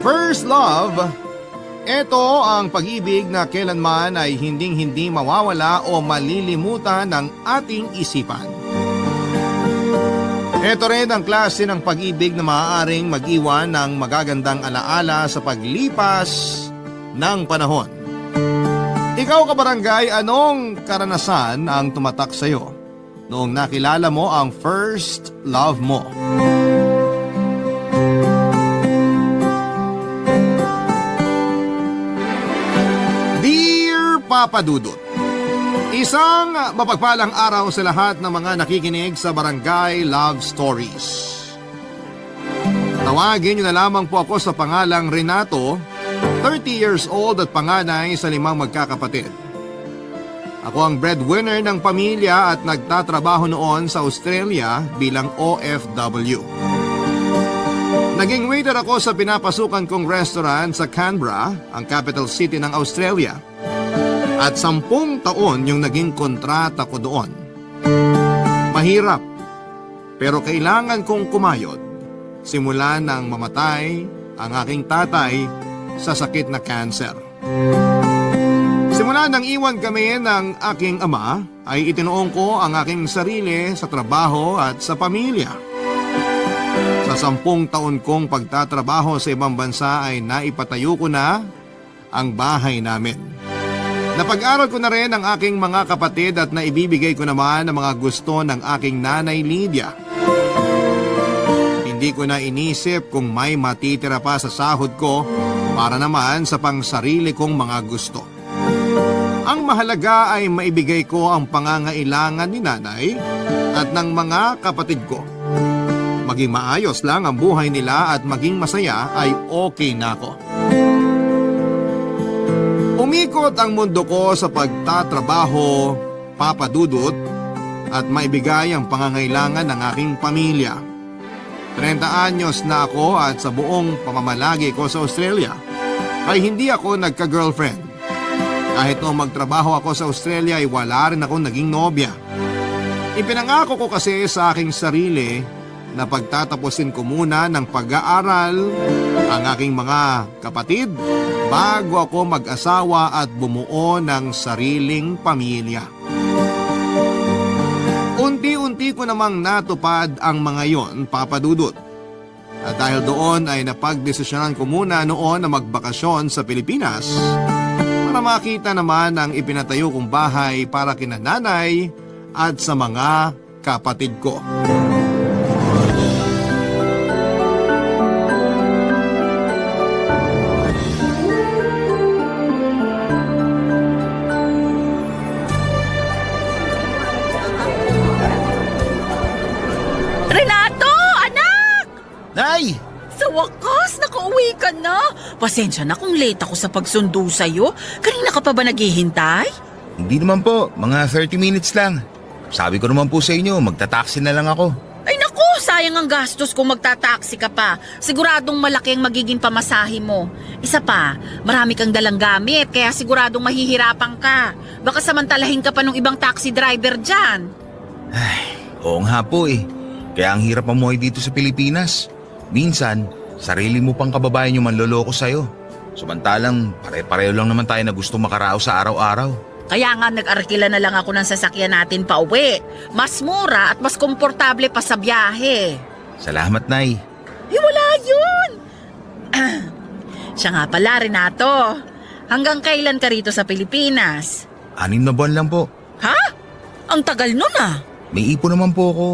First love, ito ang pag-ibig na kailanman ay hinding-hindi mawawala o malilimutan ng ating isipan. Ito rin ang klase ng pag-ibig na maaaring mag-iwan ng magagandang alaala sa paglipas ng panahon. Ikaw kabarangay, anong karanasan ang tumatak sa iyo noong nakilala mo ang first love mo? Dear Papa Dudut, isang mapagpalang araw sa lahat ng mga nakikinig sa Barangay Love Stories. Tawagin niyo na lamang po ako sa pangalang Renato, 30 years old at panganay sa 5 magkakapatid. Ako ang breadwinner ng pamilya at nagtatrabaho noon sa Australia bilang OFW. Naging waiter ako sa pinapasukan kong restaurant sa Canberra, ang capital city ng Australia. At 10 taon yung naging kontrata ko doon. Mahirap, pero kailangan kong kumayod. Simula nang mamatay ang aking tatay sa sakit na cancer. Simula nang iwan kami ng aking ama, ay itinuong ko ang aking sarili sa trabaho at sa pamilya. Sa 10 taon kong pagtatrabaho sa ibang bansa ay naipatayo ko na ang bahay namin. Napag-aral ko na rin ang aking mga kapatid at naibibigay ko naman ang mga gusto ng aking nanay Lydia. Hindi ko na inisip kung may matitira pa sa sahod ko para naman sa pangsarili kong mga gusto. Ang mahalaga ay maibigay ko ang pangangailangan ni nanay at ng mga kapatid ko. Maging maayos lang ang buhay nila at maging masaya ay okay na ako. Umikot ang mundo ko sa pagtatrabaho, Papa Dudut, at maibigay ang pangangailangan ng aking pamilya. 30 anyos na ako at sa buong pamamalagi ko sa Australia ay hindi ako nagka-girlfriend. Kahit noong magtrabaho ako sa Australia ay wala rin akong naging nobya. Ipinangako ko kasi sa aking sarili na pagtatapusin ko muna ng pag-aaral ang aking mga kapatid bago ako mag-asawa at bumuo ng sariling pamilya. Unti-unti ko namang natupad ang mga yon, Papa Dudut. At dahil doon ay napagdesisyonan ko muna noon na magbakasyon sa Pilipinas para makita naman ang ipinatayo kong bahay para kina nanay at sa mga kapatid ko. Nay! Sa wakas, nakauwi ka na. Pasensya na kung late ako sa pagsundo sa'yo. Kanina ka pa ba naghihintay? Hindi naman po, mga 30 minutes lang. Sabi ko naman po sa inyo, magta-taxi na lang ako. Ay naku, sayang ang gastos kung magta-taxi ka pa. Siguradong malaki ang magiging pamasahe mo. Isa pa, marami kang dalang gamit, kaya siguradong mahihirapan ka. Baka samantalahin ka pa ng ibang taxi driver dyan. Ay, oo nga po eh. Kaya ang hirap mamuhay dito sa Pilipinas. Minsan, sarili mo pang kababayan yung manloloko sa'yo. Samantalang, pare-pareho lang naman tayo na gusto makarao sa araw-araw. Kaya nga nag-arkila na lang ako ng sasakyan natin pa uwi. Mas mura at mas komportable pa sa biyahe. Salamat, Nay. Wala yun! Siya nga pala, Renato. Hanggang kailan ka rito sa Pilipinas? 6 na buwan lang po. Ha? Ang tagal nun ah. May ipon naman po ako.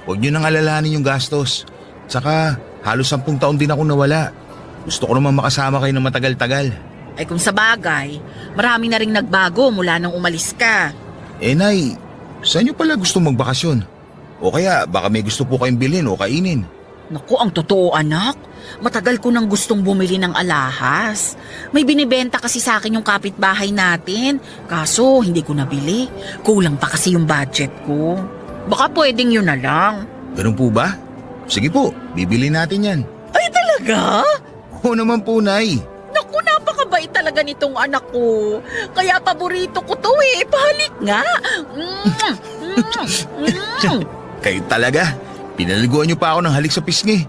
Huwag niyo nang alalahanin yung gastos. Tsaka, halos 10 taon din ako nawala. Gusto ko naman makasama kayo ng matagal-tagal. Ay kung sa bagay, marami na ring nagbago mula nung umalis ka. Eh, Nay, saan niyo pala gusto magbakasyon? O kaya, baka may gusto po kayong bilhin o kainin. Naku, ang totoo anak. Matagal ko nang gustong bumili ng alahas. May binibenta kasi sa akin yung kapitbahay natin. Kaso, hindi ko nabili. Kulang pa kasi yung budget ko. Baka pwedeng yun na lang. Ganun po ba? Sige po, bibili natin yan. Ay talaga? Oo naman po, Nay. Naku, napakabait talaga nitong anak ko. Kaya paborito ko to eh. Pahalik nga. Kayo talaga. Pinaliguan niyo pa ako ng halik sa pisngi.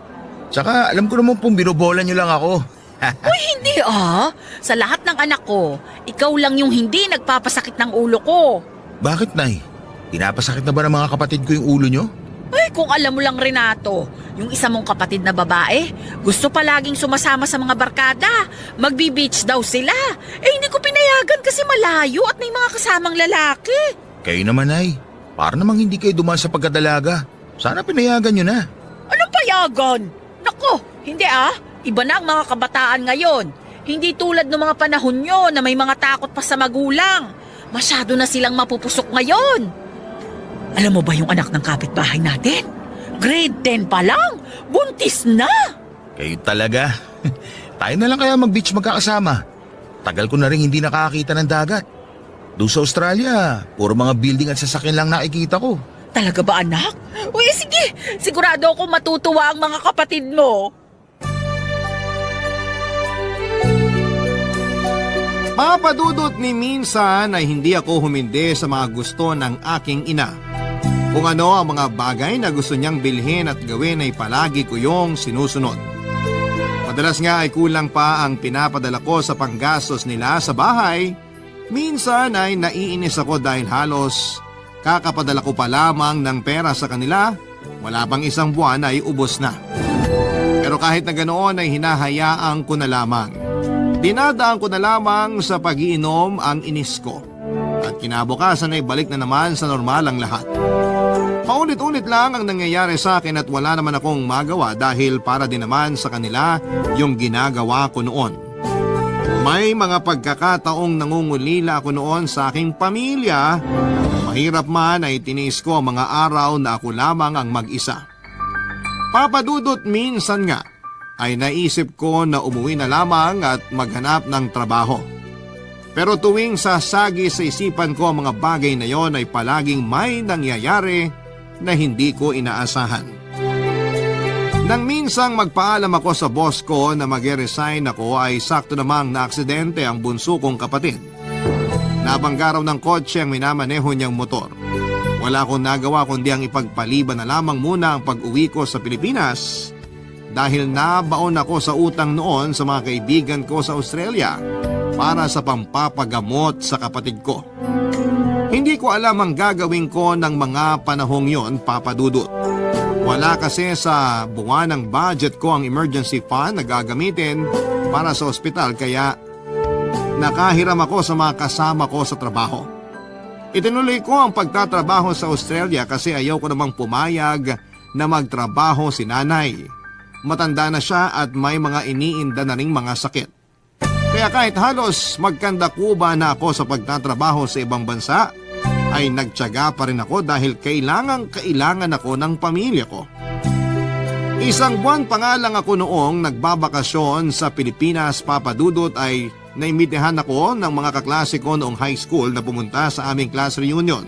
Tsaka alam ko naman pong binobola niyo lang ako. Uy, hindi Sa lahat ng anak ko, ikaw lang yung hindi nagpapasakit ng ulo ko. Bakit, Nay? Pinapasakit na ba ng mga kapatid ko yung ulo nyo? Ay, kung alam mo lang, Renato, yung isa mong kapatid na babae, gusto palaging sumasama sa mga barkada. Magbi-beach daw sila. Hindi ko pinayagan kasi malayo at may mga kasamang lalaki. Kayo naman, Nay. Para namang hindi kayo dumaan sa pagkadalaga. Sana pinayagan nyo na. Anong payagan? Nako, hindi Iba na ang mga kabataan ngayon. Hindi tulad ng mga panahon nyo na may mga takot pa sa magulang. Masyado na silang mapupusok ngayon. Alam mo ba yung anak ng kapitbahay natin? Grade 10 pa lang, buntis na! Kayo talaga. Tayo na lang kaya mag-beach magkakasama. Tagal ko na rin hindi nakakita ng dagat. Doon sa Australia, puro mga building at sasakyan lang nakikita ko. Talaga ba, anak? Uy, sige, sigurado ako matutuwa ang mga kapatid mo. Papadudot ni minsan ay hindi ako humindi sa mga gusto ng aking ina. Kung ano ang mga bagay na gusto niyang bilhin at gawin ay palagi ko yung sinusunod. Madalas nga ay kulang pa ang pinapadala ko sa panggastos nila sa bahay. Minsan ay naiinis ako dahil halos kakapadala ko pa lamang ng pera sa kanila, wala pang isang buwan ay ubos na. Pero kahit na ganoon ay hinahayaan ko na lamang. Dinadaan ko na lamang sa pag-iinom ang inis ko. At kinabukasan ay balik na naman sa normal ang lahat. Paulit-ulit lang ang nangyayari sa akin at wala naman akong magawa dahil para din naman sa kanila yung ginagawa ko noon. May mga pagkakataong nangungulila ako noon sa aking pamilya. Mahirap man ay tinis ko ang mga araw na ako lamang ang mag-isa. Papadudot minsan nga ay naisip ko na umuwi na lamang at maghanap ng trabaho. Pero tuwing sasagi sa isipan ko ang mga bagay na yon ay palaging may nangyayari na hindi ko inaasahan. Nang minsang magpaalam ako sa boss ko na mag-resign ako ay sakto namang naaksidente ang bunso kong kapatid. Nabangga raw ng kotse ang minamaneho niyang motor. Wala akong nagawa kundi ang ipagpaliban na lamang muna ang pag-uwi ko sa Pilipinas dahil nabaon ako sa utang noon sa mga kaibigan ko sa Australia para sa pampapagamot sa kapatid ko. Hindi ko alam ang gagawin ko ng mga panahong yon, papadudot. Wala kasi sa buwan ng budget ko ang emergency fund na gagamitin para sa ospital kaya nakahiram ako sa mga kasama ko sa trabaho. Itinuloy ko ang pagtatrabaho sa Australia kasi ayaw ko namang pumayag na magtrabaho si nanay. Matanda na siya at may mga iniinda na ring mga sakit. Kaya kahit halos magkandakuba na ako sa pagtatrabaho sa ibang bansa, ay nagtiyaga pa rin ako dahil kailangan ako ng pamilya ko. Isang buwan pa nga lang ako noong nagbabakasyon sa Pilipinas, papadudot, ay naimitehan ako ng mga kaklase ko noong high school na pumunta sa aming class reunion.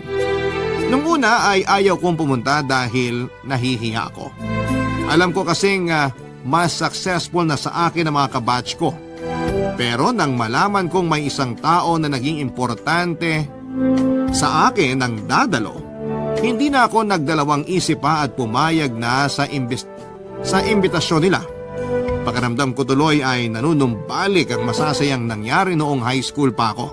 Nung una ay ayaw kong pumunta dahil nahihiya ako. Alam ko kasing mas successful na sa akin ang mga kabatch ko. Pero nang malaman kong may isang tao na naging importante sa akin ang dadalo, hindi na ako nagdalawang isip pa at pumayag na sa imbitasyon nila. Pakiramdam ko tuloy ay nanunumbalik ang masasayang nangyari noong high school pa ako.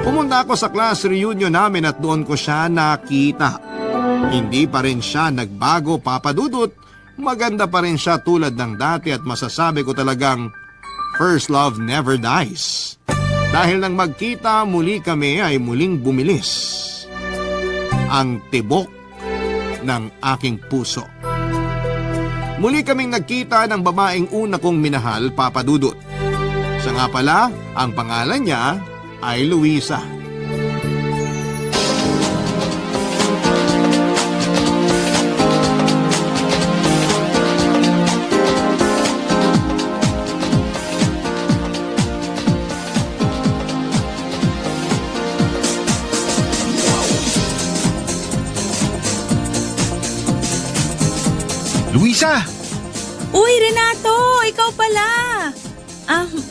Pumunta ako sa class reunion namin at doon ko siya nakita. Hindi pa rin siya nagbago, papadudot. Maganda pa rin siya tulad ng dati at masasabi ko talagang first love never dies. Dahil nang magkita muli kami ay muling bumilis ang tibok ng aking puso. Muli kaming nagkita ng babaeng una kong minahal, papadudot. Siya nga pala, ang pangalan niya ay Luisa. Luisa! Uy, Renato! Ikaw pala!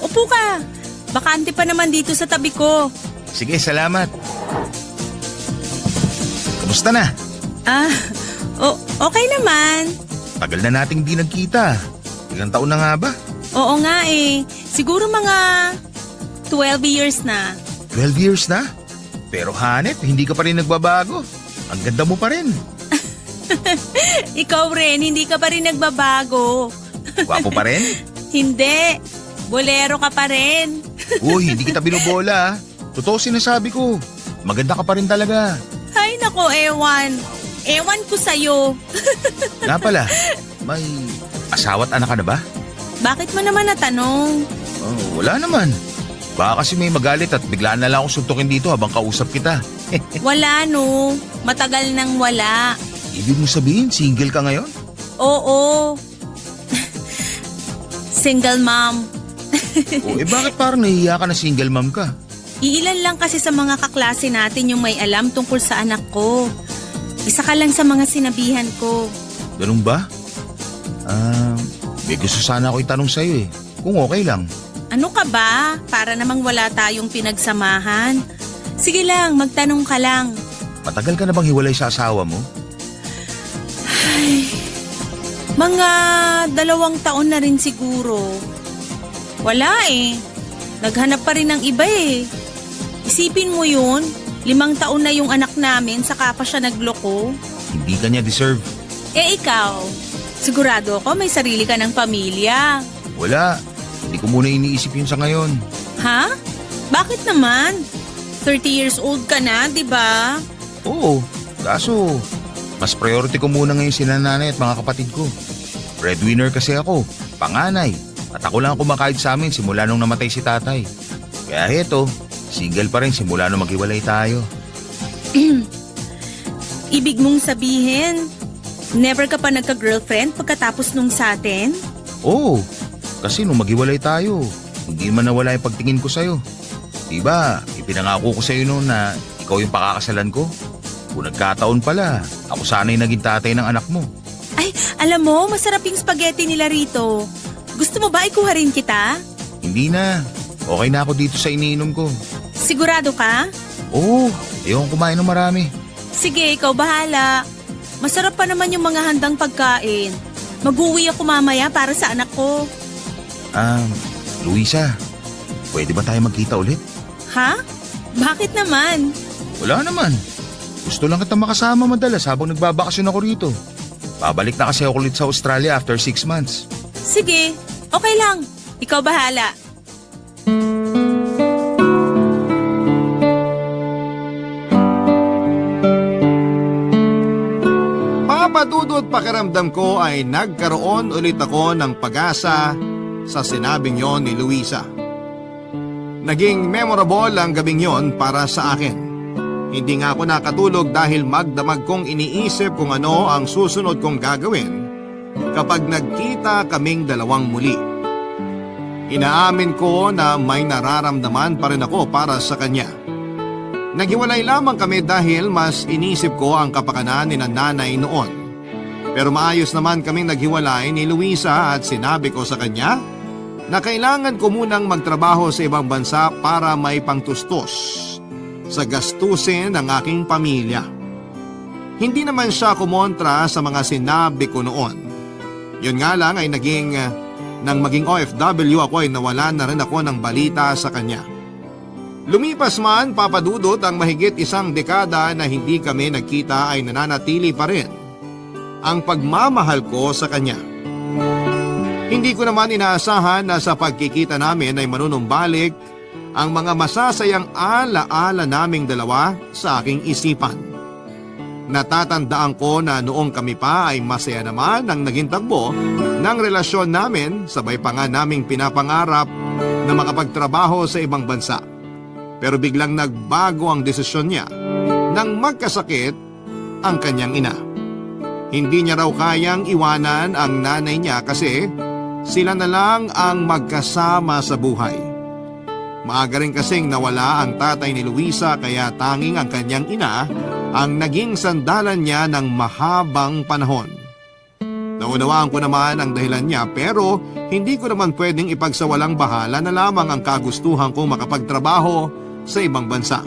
Upo ka. Bakante pa naman dito sa tabi ko. Sige, salamat. Kamusta na? Okay naman. Tagal na nating di nagkita. Ilang taon na nga ba? Oo nga eh. Siguro mga 12 years na. 12 years na? Pero Hanep, hindi ka pa rin nagbabago. Ang ganda mo pa rin. Ikaw rin, hindi ka pa rin nagbabago. Gwapo pa rin? Hindi. Bolero ka pa rin. Uy, hindi kita binobola. Totoo sinasabi ko. Maganda ka pa rin talaga. Ay nako, ewan. Ewan ko sa'yo. Nga pala, may asawa't anak ka na ba? Bakit mo naman natanong? Oh, wala naman. Baka kasi may magalit at biglaan na lang akong suntukin dito habang kausap kita. Wala no. Matagal nang wala. Ibig mo sabihin, single ka ngayon? Oo. Single mom. O bakit parang nahihiya ka na single mom ka? Iilan lang kasi sa mga kaklase natin yung may alam tungkol sa anak ko. Isa ka lang sa mga sinabihan ko. Ganun ba? May gusto sana ako itanong sa'yo eh. Kung okay lang. Ano ka ba? Para namang wala tayong pinagsamahan. Sige lang, magtanong ka lang. Matagal ka na bang hiwalay sa asawa mo? Mga 2 taon na rin siguro. Wala eh. Naghanap pa rin ng iba eh. Isipin mo yun, 5 taon na yung anak namin saka pa siya nagloko. Hindi ka niya deserve. Eh ikaw, sigurado ako may sarili ka ng pamilya. Wala. Hindi ko muna iniisip yun sa ngayon. Ha? Bakit naman? 30 years old ka na, di ba? Oo, kaso mas priority ko muna ngayon si nanay at mga kapatid ko. Breadwinner kasi ako, panganay. At ako lang ang kumakahit sa amin simula nung namatay si tatay. Kaya heto, single pa rin simula nung maghiwalay tayo. Ibig mong sabihin, never ka pa nagka-girlfriend pagkatapos nung sa atin? Oo, kasi nung maghiwalay tayo, hindi man nawala yung pagtingin ko sa'yo. Diba, ipinangako ko sa'yo noon na ikaw yung pakakasalan ko. Kung nagkataon pala, ako sana'y naging tatay ng anak mo. Ay, alam mo, masarap yung spaghetti nila rito. Gusto mo ba ikuha rin kita? Hindi na, okay na ako dito sa iniinom ko. Sigurado ka? Oo, ayokong kumain ng marami. Sige, ikaw bahala. Masarap pa naman yung mga handang pagkain. Mag-uwi ako mamaya para sa anak ko. Luisa, pwede ba tayo magkita ulit? Ha? Bakit naman? Wala naman. Gusto lang kita makasama madalas habang nagbabakasyon ako rito. Babalik na kasi ako ulit sa Australia after 6 months. Sige, okay lang. Ikaw bahala. Papadudot pakiramdam ko ay nagkaroon ulit ako ng pag-asa sa sinabing yon ni Luisa. Naging memorable ang gabing yon para sa akin. Hindi nga ako nakatulog dahil magdamag kong iniisip kung ano ang susunod kong gagawin kapag nagkita kaming dalawang muli. Inaamin ko na may nararamdaman pa rin ako para sa kanya. Naghiwalay lamang kami dahil mas inisip ko ang kapakanan ni nanay noon. Pero maayos naman kaming naghiwalay ni Luisa at sinabi ko sa kanya na kailangan ko munang magtrabaho sa ibang bansa para may pangtustos sa gastusin ng aking pamilya. Hindi naman siya kumontra sa mga sinabi ko noon. Yun nga lang ay nang maging OFW ako ay nawalan na rin ako ng balita sa kanya. Lumipas man, papadudot, ang mahigit 1 dekada na hindi kami nagkita ay nananatili pa rin ang pagmamahal ko sa kanya. Hindi ko naman inaasahan na sa pagkikita namin ay manunumbalik ang mga masasayang ala-ala naming dalawa sa aking isipan. Natatandaan ko na noong kami pa ay masaya naman ang naging tagbo ng relasyon namin, sabay pa nga naming pinapangarap na makapagtrabaho sa ibang bansa. Pero biglang nagbago ang desisyon niya nang magkasakit ang kanyang ina. Hindi niya raw kayang iwanan ang nanay niya kasi sila na lang ang magkasama sa buhay. Maaga rin kasing nawala ang tatay ni Luisa kaya tanging ang kanyang ina ang naging sandalan niya ng mahabang panahon. Naunawaan ko naman ang dahilan niya pero hindi ko naman pwedeng ipagsawalang bahala na lamang ang kagustuhan kong makapagtrabaho sa ibang bansa.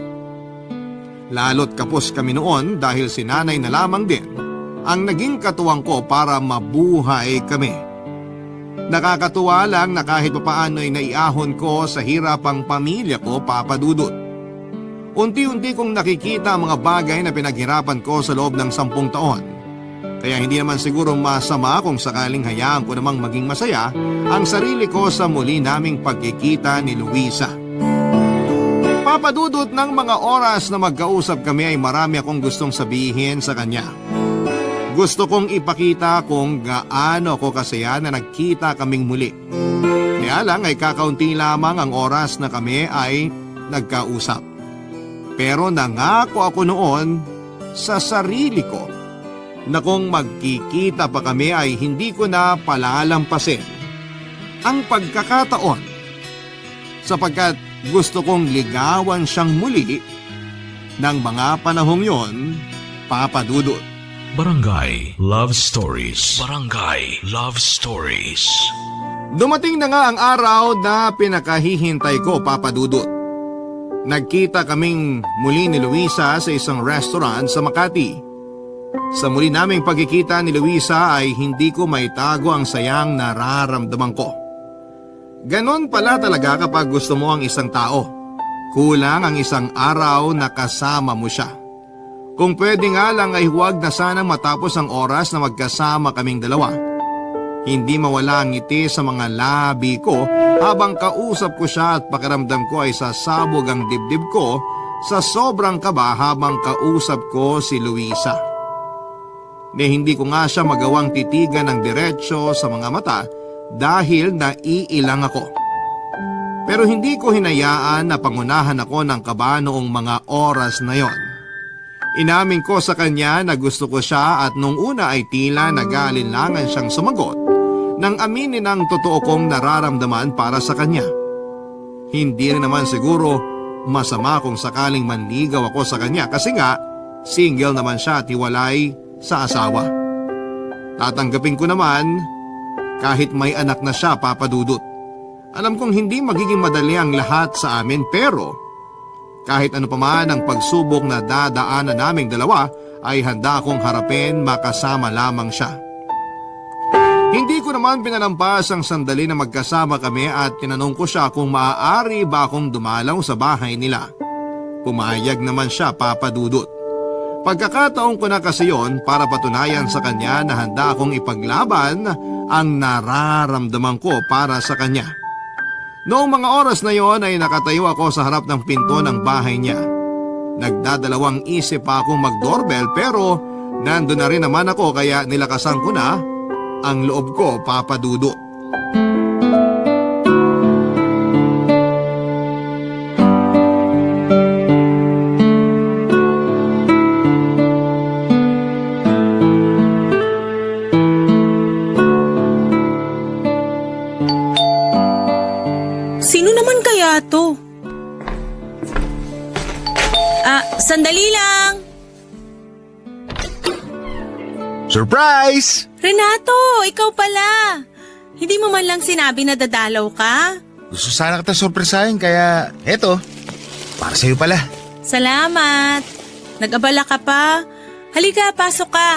Lalo't kapos kami noon dahil si nanay na lamang din ang naging katuwang ko para mabuhay kami. Nakakatuwa lang na kahit papaano ay naiahon ko sa hirap ang pamilya ko, Papa Dudut. Unti-unti kong nakikita ang mga bagay na pinaghirapan ko sa loob ng 10 taon. Kaya hindi naman siguro masama kung sakaling hayaan ko namang maging masaya ang sarili ko sa muli naming pagkikita ni Luisa. Papadudot ng mga oras na magkausap kami ay marami akong gustong sabihin sa kanya. Gusto kong ipakita kung gaano ko kasaya na nagkita kaming muli. Kaya lang ay kakaunti lamang ang oras na kami ay nagkausap. Pero nangako ako noon sa sarili ko na kung magkikita pa kami ay hindi ko na palalampasin ang pagkakataon sapagkat gusto kong ligawan siyang muli ng mga panahong yon, Papa Dudut. Barangay Love Stories. Barangay Love Stories. Dumating na nga ang araw na pinakahihintay ko, Papa Dudut. Nagkita kaming muli ni Luisa sa isang restaurant sa Makati. Sa muli naming pagkikita ni Luisa ay hindi ko maitago ang sayang nararamdaman ko. Ganon pala talaga kapag gusto mo ang isang tao. Kulang ang isang araw na kasama mo siya. Kung pwede nga lang ay huwag na sanang matapos ang oras na magkasama kaming dalawa. Hindi mawala ang ngiti sa mga labi ko habang kausap ko siya at pakiramdam ko ay sasabog ang dibdib ko sa sobrang kaba habang kausap ko si Luisa. Hindi ko nga siya magawang titigan ng diretsyo sa mga mata dahil naiilang ako. Pero hindi ko hinayaan na pangunahan ako ng kaba noong mga oras na yon. Inamin ko sa kanya na gusto ko siya at nung una ay tila nag-aalinlangan siyang sumagot nang aminin ang totoo kong nararamdaman para sa kanya. Hindi rin naman siguro masama kung sakaling manligaw ako sa kanya kasi nga single naman siya at hiwalay sa asawa. Tatanggapin ko naman kahit may anak na siya, Papa Dudut. Alam kong hindi magiging madali ang lahat sa amin pero kahit ano pa man ang pagsubok na dadaanan naming dalawa ay handa akong harapin makasama lamang siya. Hindi ko naman pinalampas ang sandali na magkasama kami at tinanong ko siya kung maaari ba akong dumalaw sa bahay nila. Pumayag naman siya, Papa Dudut. Pagkakataon ko na kasi yon para patunayan sa kanya na handa akong ipaglaban ang nararamdaman ko para sa kanya. Noong mga oras na yon ay nakatayo ako sa harap ng pinto ng bahay niya. Nagdadalawang isip pa akong mag-doorbell pero nandun na rin naman ako kaya nilakasan ko na ang loob ko, Papa Dudut. Sino naman kaya to? Sandali lang. Surprise! Renato, ikaw pala. Hindi mo man lang sinabi na dadalaw ka? Gusto sana kita sorpresahin kaya eto, para sa'yo pala. Salamat. Nag-abala ka pa? Halika, pasok ka.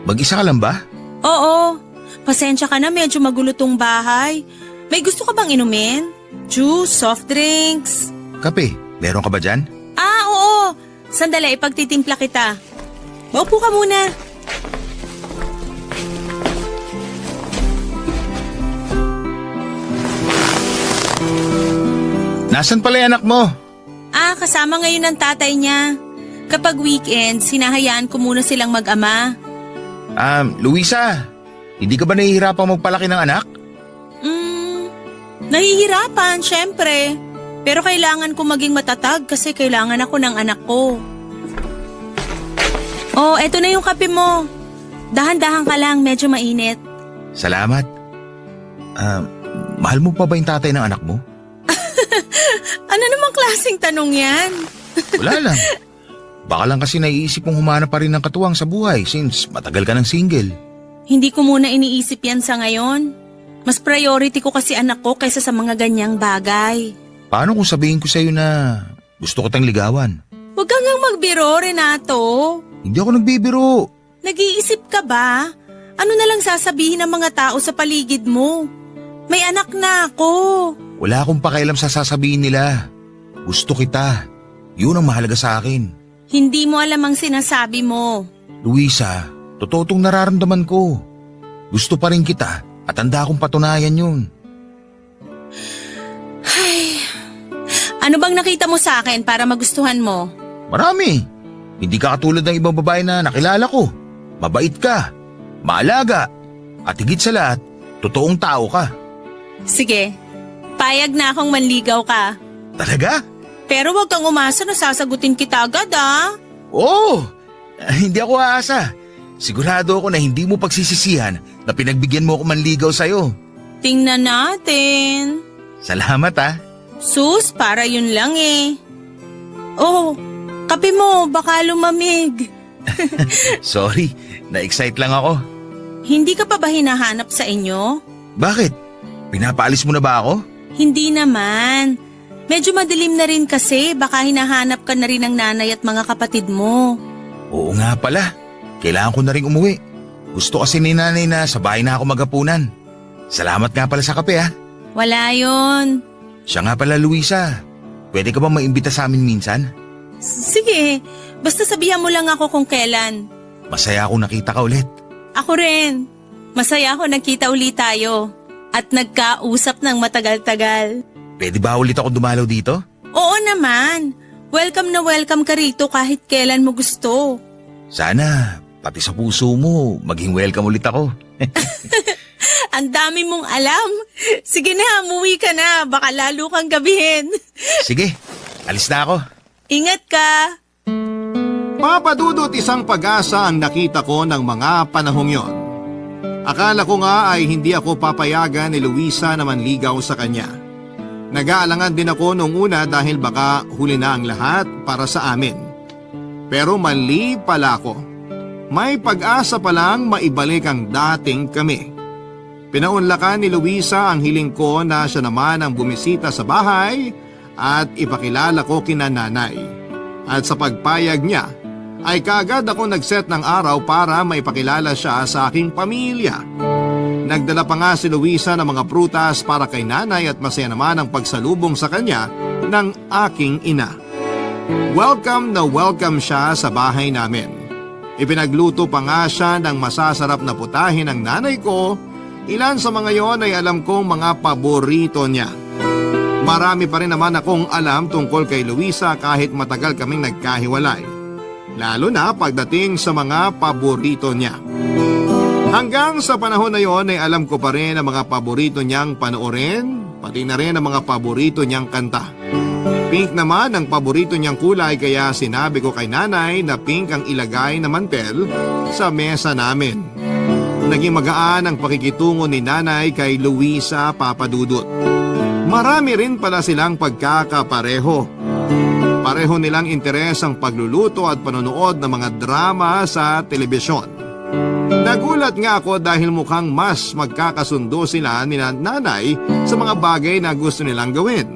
Mag-isa ka lang ba? Oo. Pasensya ka na, medyo magulo tong bahay. May gusto ka bang inumin? Juice, soft drinks? Kape, meron ka ba dyan? Oo. Sandali, ipagtitimpla kita. Maupo ka muna. Nasaan pala yung anak mo? Kasama ngayon ng tatay niya. Kapag weekend, sinahayaan ko muna silang mag-ama. Luisa, hindi ka ba nahihirapang magpalaki ng anak? Nahihirapan, syempre. Pero kailangan ko maging matatag kasi kailangan ako ng anak ko. Oh, eto na yung kape mo. Dahan-dahan ka lang, medyo mainit. Salamat. Mahal mo pa ba yung tatay ng anak mo? Ano namang klaseng tanong yan? Wala lang. Baka lang kasi naiisip mong humanap pa rin ng katuwang sa buhay since matagal ka ng single. Hindi ko muna iniisip yan sa ngayon. Mas priority ko kasi anak ko kaysa sa mga ganyang bagay. Paano kung sabihin ko sa'yo na gusto ko tayong ligawan? Huwag kang magbiro, Renato. Hindi ako nagbibiro. Nag-iisip ka ba? Ano na lang sasabihin ng mga tao sa paligid mo? May anak na ako. Wala akong pakialam sa sasabihin nila. Gusto kita. Yun ang mahalaga sa akin. Hindi mo alam ang sinasabi mo. Luisa, totoo tong nararamdaman ko. Gusto pa rin kita at handa akong patunayan yun. Ano bang nakita mo sa akin para magustuhan mo? Marami. Hindi ka katulad ng ibang babae na nakilala ko. Mabait ka, maalaga, at higit sa lahat, totoong tao ka. Sige, payag na akong manligaw ka. Talaga? Pero wag kang umasa na sasagutin kita agad ah. Oo! Hindi ako aasa. Sigurado ako na hindi mo pagsisisihan na pinagbigyan mo ako manligaw sa'yo. Tingnan natin. Salamat ah. Sus, para yun lang eh. Oh, kape mo, baka lumamig. Sorry, na-excite lang ako. Hindi ka pa ba hinahanap sa inyo? Bakit? Pinapaalis mo na ba ako? Hindi naman. Medyo madilim na rin kasi, baka hinahanap ka na rin ng nanay at mga kapatid mo. Oo nga pala. Kailangan ko na rin umuwi. Gusto kasi ni nanay na sa bahay na ako maghapunan. Salamat nga pala sa kape ah. Wala yon. Siya nga pala, Luisa. Pwede ka ba maimbita sa amin minsan? Sige, basta sabihan mo lang ako kung kailan. Masaya akong nakita ka ulit. Ako rin. Masaya ako nagkita ulit tayo. At nagkausap ng matagal-tagal. Pwede ba ulit ako dumalaw dito? Oo naman. Welcome na welcome ka rito kahit kailan mo gusto. Sana, pati sa puso mo, maging welcome ulit ako. Ang dami mong alam. Sige na, umuwi ka na. Baka lalo kang gabihin. Sige, alis na ako. Ingat ka. Papadudot, isang pag-asa ang nakita ko ng mga panahong yon. Akala ko nga ay hindi ako papayagan ni Luisa na manligaw sa kanya. Nag-aalangan din ako noong una dahil baka huli na ang lahat para sa amin. Pero mali pala ako. May pag-asa palang maibalik ang dating kami. Pinaunlakan ni Luisa ang hiling ko na siya naman ang bumisita sa bahay at ipakilala ko kina nanay. At sa pagpayag niya, ay kaagad ako nag-set ng araw para maipakilala siya sa aking pamilya. Nagdala pa nga si Luisa ng mga prutas para kay nanay at masaya naman ang pagsalubong sa kanya ng aking ina. Welcome na welcome siya sa bahay namin. Ipinagluto pa nga siya ng masasarap na putahe ng nanay ko. Ilan sa mga yon ay alam kong mga paborito niya. Marami pa rin naman akong alam tungkol kay Luisa kahit matagal kaming nagkahiwalay. Lalo na pagdating sa mga paborito niya. Hanggang sa panahon na yon ay alam ko pa rin ang mga paborito niyang panoorin, pati na rin ang mga paborito niyang kanta. Pink naman ang paborito niyang kulay kaya sinabi ko kay nanay na pink ang ilagay na mantel sa mesa namin. Naging magaan ang pakikitungo ni nanay kay Luisa, Papadudot. Marami rin pala silang pagkakapareho. Pareho nilang interes ang pagluluto at panonood ng mga drama sa telebisyon. Nagulat nga ako dahil mukhang mas magkakasundo sila ni nanay sa mga bagay na gusto nilang gawin.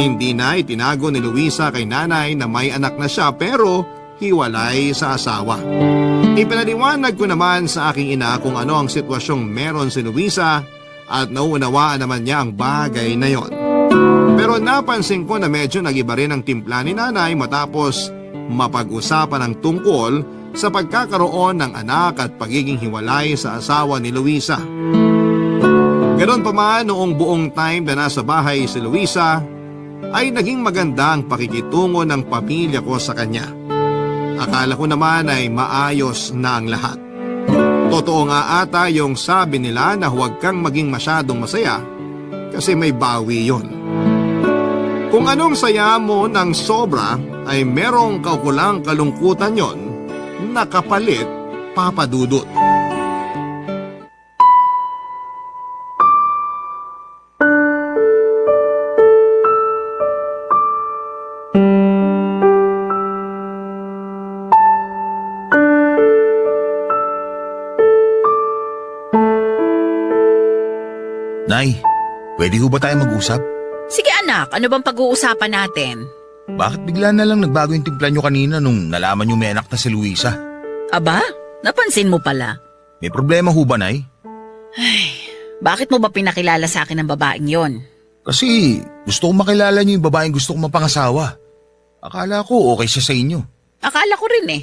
Hindi na itinago ni Luisa kay nanay na may anak na siya pero hiwalay sa asawa. Ipinaliwanag ko naman sa aking ina kung ano ang sitwasyong meron si Luisa at nauunawaan naman niya ang bagay na yon. Pero napansin ko na medyo nag-iba rin ang timpla ni nanay matapos mapag-usapan ang tungkol sa pagkakaroon ng anak at pagiging hiwalay sa asawa ni Luisa. Ganon pa man noong buong time na nasa bahay si Luisa ay naging maganda ang pakikitungo ng pamilya ko sa kanya. Akala ko naman ay maayos na ang lahat. Totoo nga ata yung sabi nila na huwag kang maging masyadong masaya kasi may bawi yon. Kung anong saya mo ng sobra ay merong kaukulang kalungkutan yon na kapalit, Papadudot. Nay, pwede ho ba tayo mag-usap? Sige anak, ano bang pag-uusapan natin? Bakit bigla na lang nagbago yung timpla nyo kanina nung nalaman nyo may anak na si Luisa? Aba, napansin mo pala. May problema ho ba, Nay? Bakit mo ba pinakilala sa akin ng babaeng yon? Kasi gusto kong makilala niyo yung babaeng gusto kong mapangasawa. Akala ko okay siya sa inyo. Akala ko rin eh.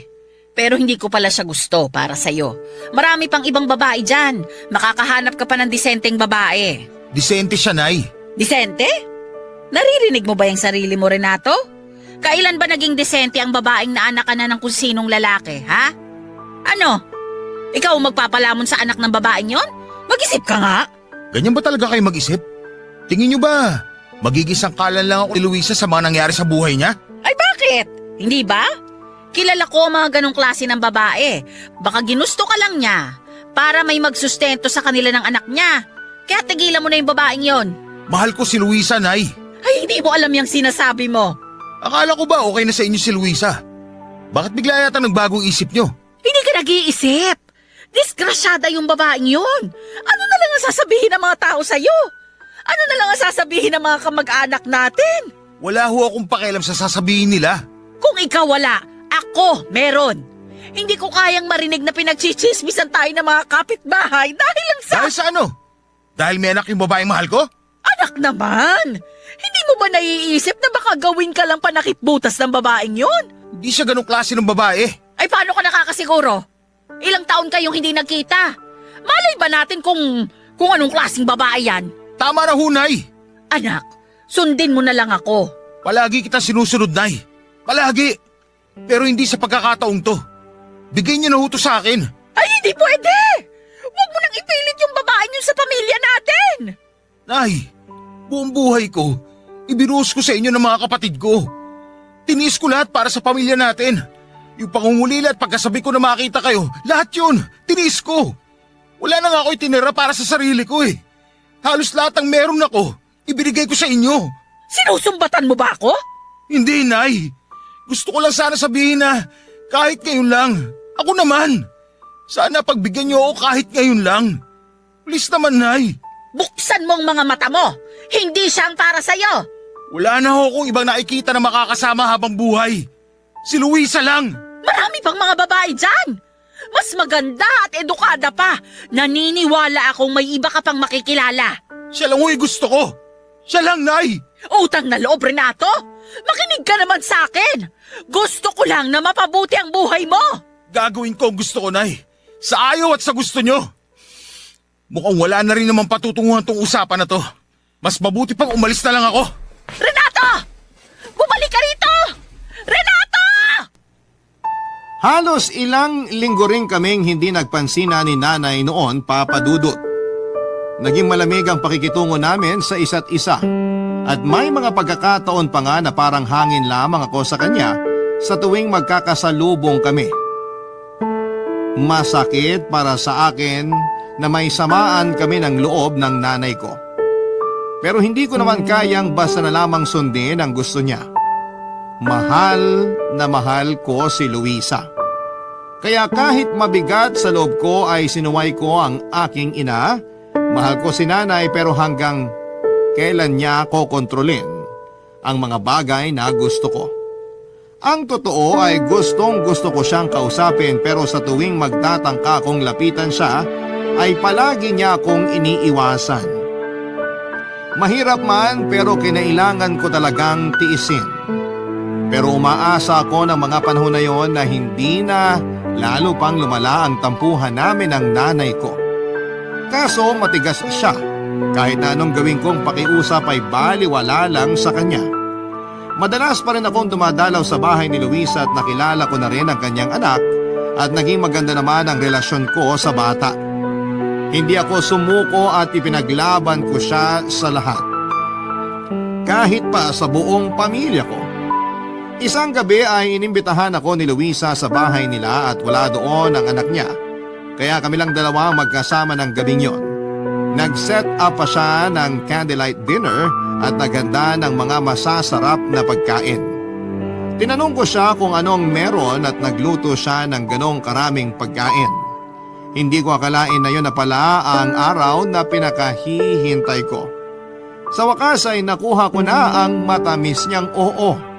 Pero hindi ko pala siya gusto para sa'yo. Marami pang ibang babae dyan. Makakahanap ka pa ng disenteng babae. Disente siya, Nay. Disente? Naririnig mo ba yung sarili mo, Renato? Kailan ba naging disente ang babaeng naanak ka na ng kung sinong lalaki, ha? Ano? Ikaw ang magpapalamon sa anak ng babaeng yon? Mag-isip ka nga. Ganyan ba talaga kayo mag-isip? Tingin niyo ba, magiging sangkalan lang ako ni Luisa sa mga nangyari sa buhay niya? Ay bakit? Hindi ba? Kilala ko ang mga ganong klase ng babae. Baka ginusto ka lang niya para may magsustento sa kanila ng anak niya. Kaya tigilan mo na yung babaeng yon. Mahal ko si Luisa, Nay. Ay, hindi mo alam yung sinasabi mo. Akala ko ba okay na sa inyo si Luisa? Bakit bigla yata nagbagong isip niyo? Hindi ka nag-iisip. Disgrasyada yung babaeng yun. Ano na lang ang sasabihin ng mga tao sa'yo? Ano na lang ang sasabihin ng mga kamag-anak natin? Wala ho akong pakialam sa sasabihin nila. Kung ikaw wala, ako meron. Hindi ko kayang marinig na pinagchichismisan tayo ng mga kapitbahay dahil lang sa... Dahil sa ano? Dahil may anak yung babaeng mahal ko? Anak naman! Hindi mo ba naiisip na baka gawin ka lang panakipbutas ng babaeng yun? Hindi siya ganong klase ng babae. Ay paano ka nakakasiguro? Ilang taon kayong hindi nagkita? Malay ba natin kung anong klaseng babae yan? Tama na ho, Nay. Anak, sundin mo na lang ako. Palagi kita sinusunod, Nay. Palagi. Pero hindi sa pagkakataong to. Bigay niyo na ho to sa akin. Ay hindi pwede! Huwag mo nang ipilit yung babaeng yun sa pamilya natin! Nay, buong buhay ko, ibinuhos ko sa inyo ng mga kapatid ko. Tiniis ko lahat para sa pamilya natin. Yung pangungulila at pagkasabi ko na makita kayo, lahat yun, tiniis ko. Wala na nga ako itinira para sa sarili ko eh. Halos lahat ng meron ako, ibinigay ko sa inyo. Sinusumbatan mo ba ako? Hindi, Nay. Gusto ko lang sana sabihin na kahit ngayon lang, ako naman. Sana pagbigyan niyo ako kahit ngayon lang. Please naman, Nay. Buksan mo ang mga mata mo! Hindi siyang para sa'yo! Wala na ho akong ibang nakikita na makakasama habang buhay. Si Luisa lang. Marami pang mga babae dyan! Mas maganda at edukada pa. Naniniwala akong may iba ka pang makikilala. Siya lang ho'y gusto ko. Siya lang, Nay. Utang na loob, Renato! Makinig ka naman sa akin! Gusto ko lang na mapabuti ang buhay mo! Gagawin ko ang gusto ko, Nay. Sa ayaw at sa gusto nyo. Mukhang wala na rin naman patutunguhan tong usapan na to. Mas mabuti pang umalis na lang ako. Renato! Bumalik ka rito! Renato! Halos ilang linggo rin kaming hindi nagpansina ni nanay noon, Papa Dudut. Naging malamig ang pakikitungo namin sa isa't isa. At may mga pagkakataon pa nga na parang hangin lamang ako sa kanya sa tuwing magkakasalubong kami. Masakit para sa akin na may samaan kami ng loob ng nanay ko. Pero hindi ko naman kayang basta na lamang sundin ang gusto niya. Mahal na mahal ko si Luisa. Kaya kahit mabigat sa loob ko ay sinuway ko ang aking ina. Mahal ko si nanay pero hanggang kailan niya ako kontrolin ang mga bagay na gusto ko. Ang totoo ay gustong gusto ko siyang kausapin pero sa tuwing magtatangka kong lapitan siya ay palagi niya akong iniiwasan. Mahirap man pero kinailangan ko talagang tiisin. Pero umaasa ako ng mga panahon na yon na hindi na lalo pang lumala ang tampuhan namin ng nanay ko. Kaso matigas siya. Kahit na anong gawin kong pakiusap ay baliwala lang sa kanya. Madalas pa rin akong dumadalaw sa bahay ni Luisa at nakilala ko na rin ang kanyang anak at naging maganda naman ang relasyon ko sa bata. Hindi ako sumuko at ipinaglaban ko siya sa lahat. Kahit pa sa buong pamilya ko. Isang gabi ay inimbitahan ako ni Luisa sa bahay nila at wala doon ang anak niya. Kaya kami lang dalawa magkasama ng gabing yon. Nag-set up pa siya ng candlelight dinner at naghanda ng mga masasarap na pagkain. Tinanong ko siya kung anong meron at nagluto siya ng ganong karaming pagkain. Hindi ko akalain na yun na pala ang araw na pinakahihintay ko. Sa wakas ay nakuha ko na ang matamis niyang oo.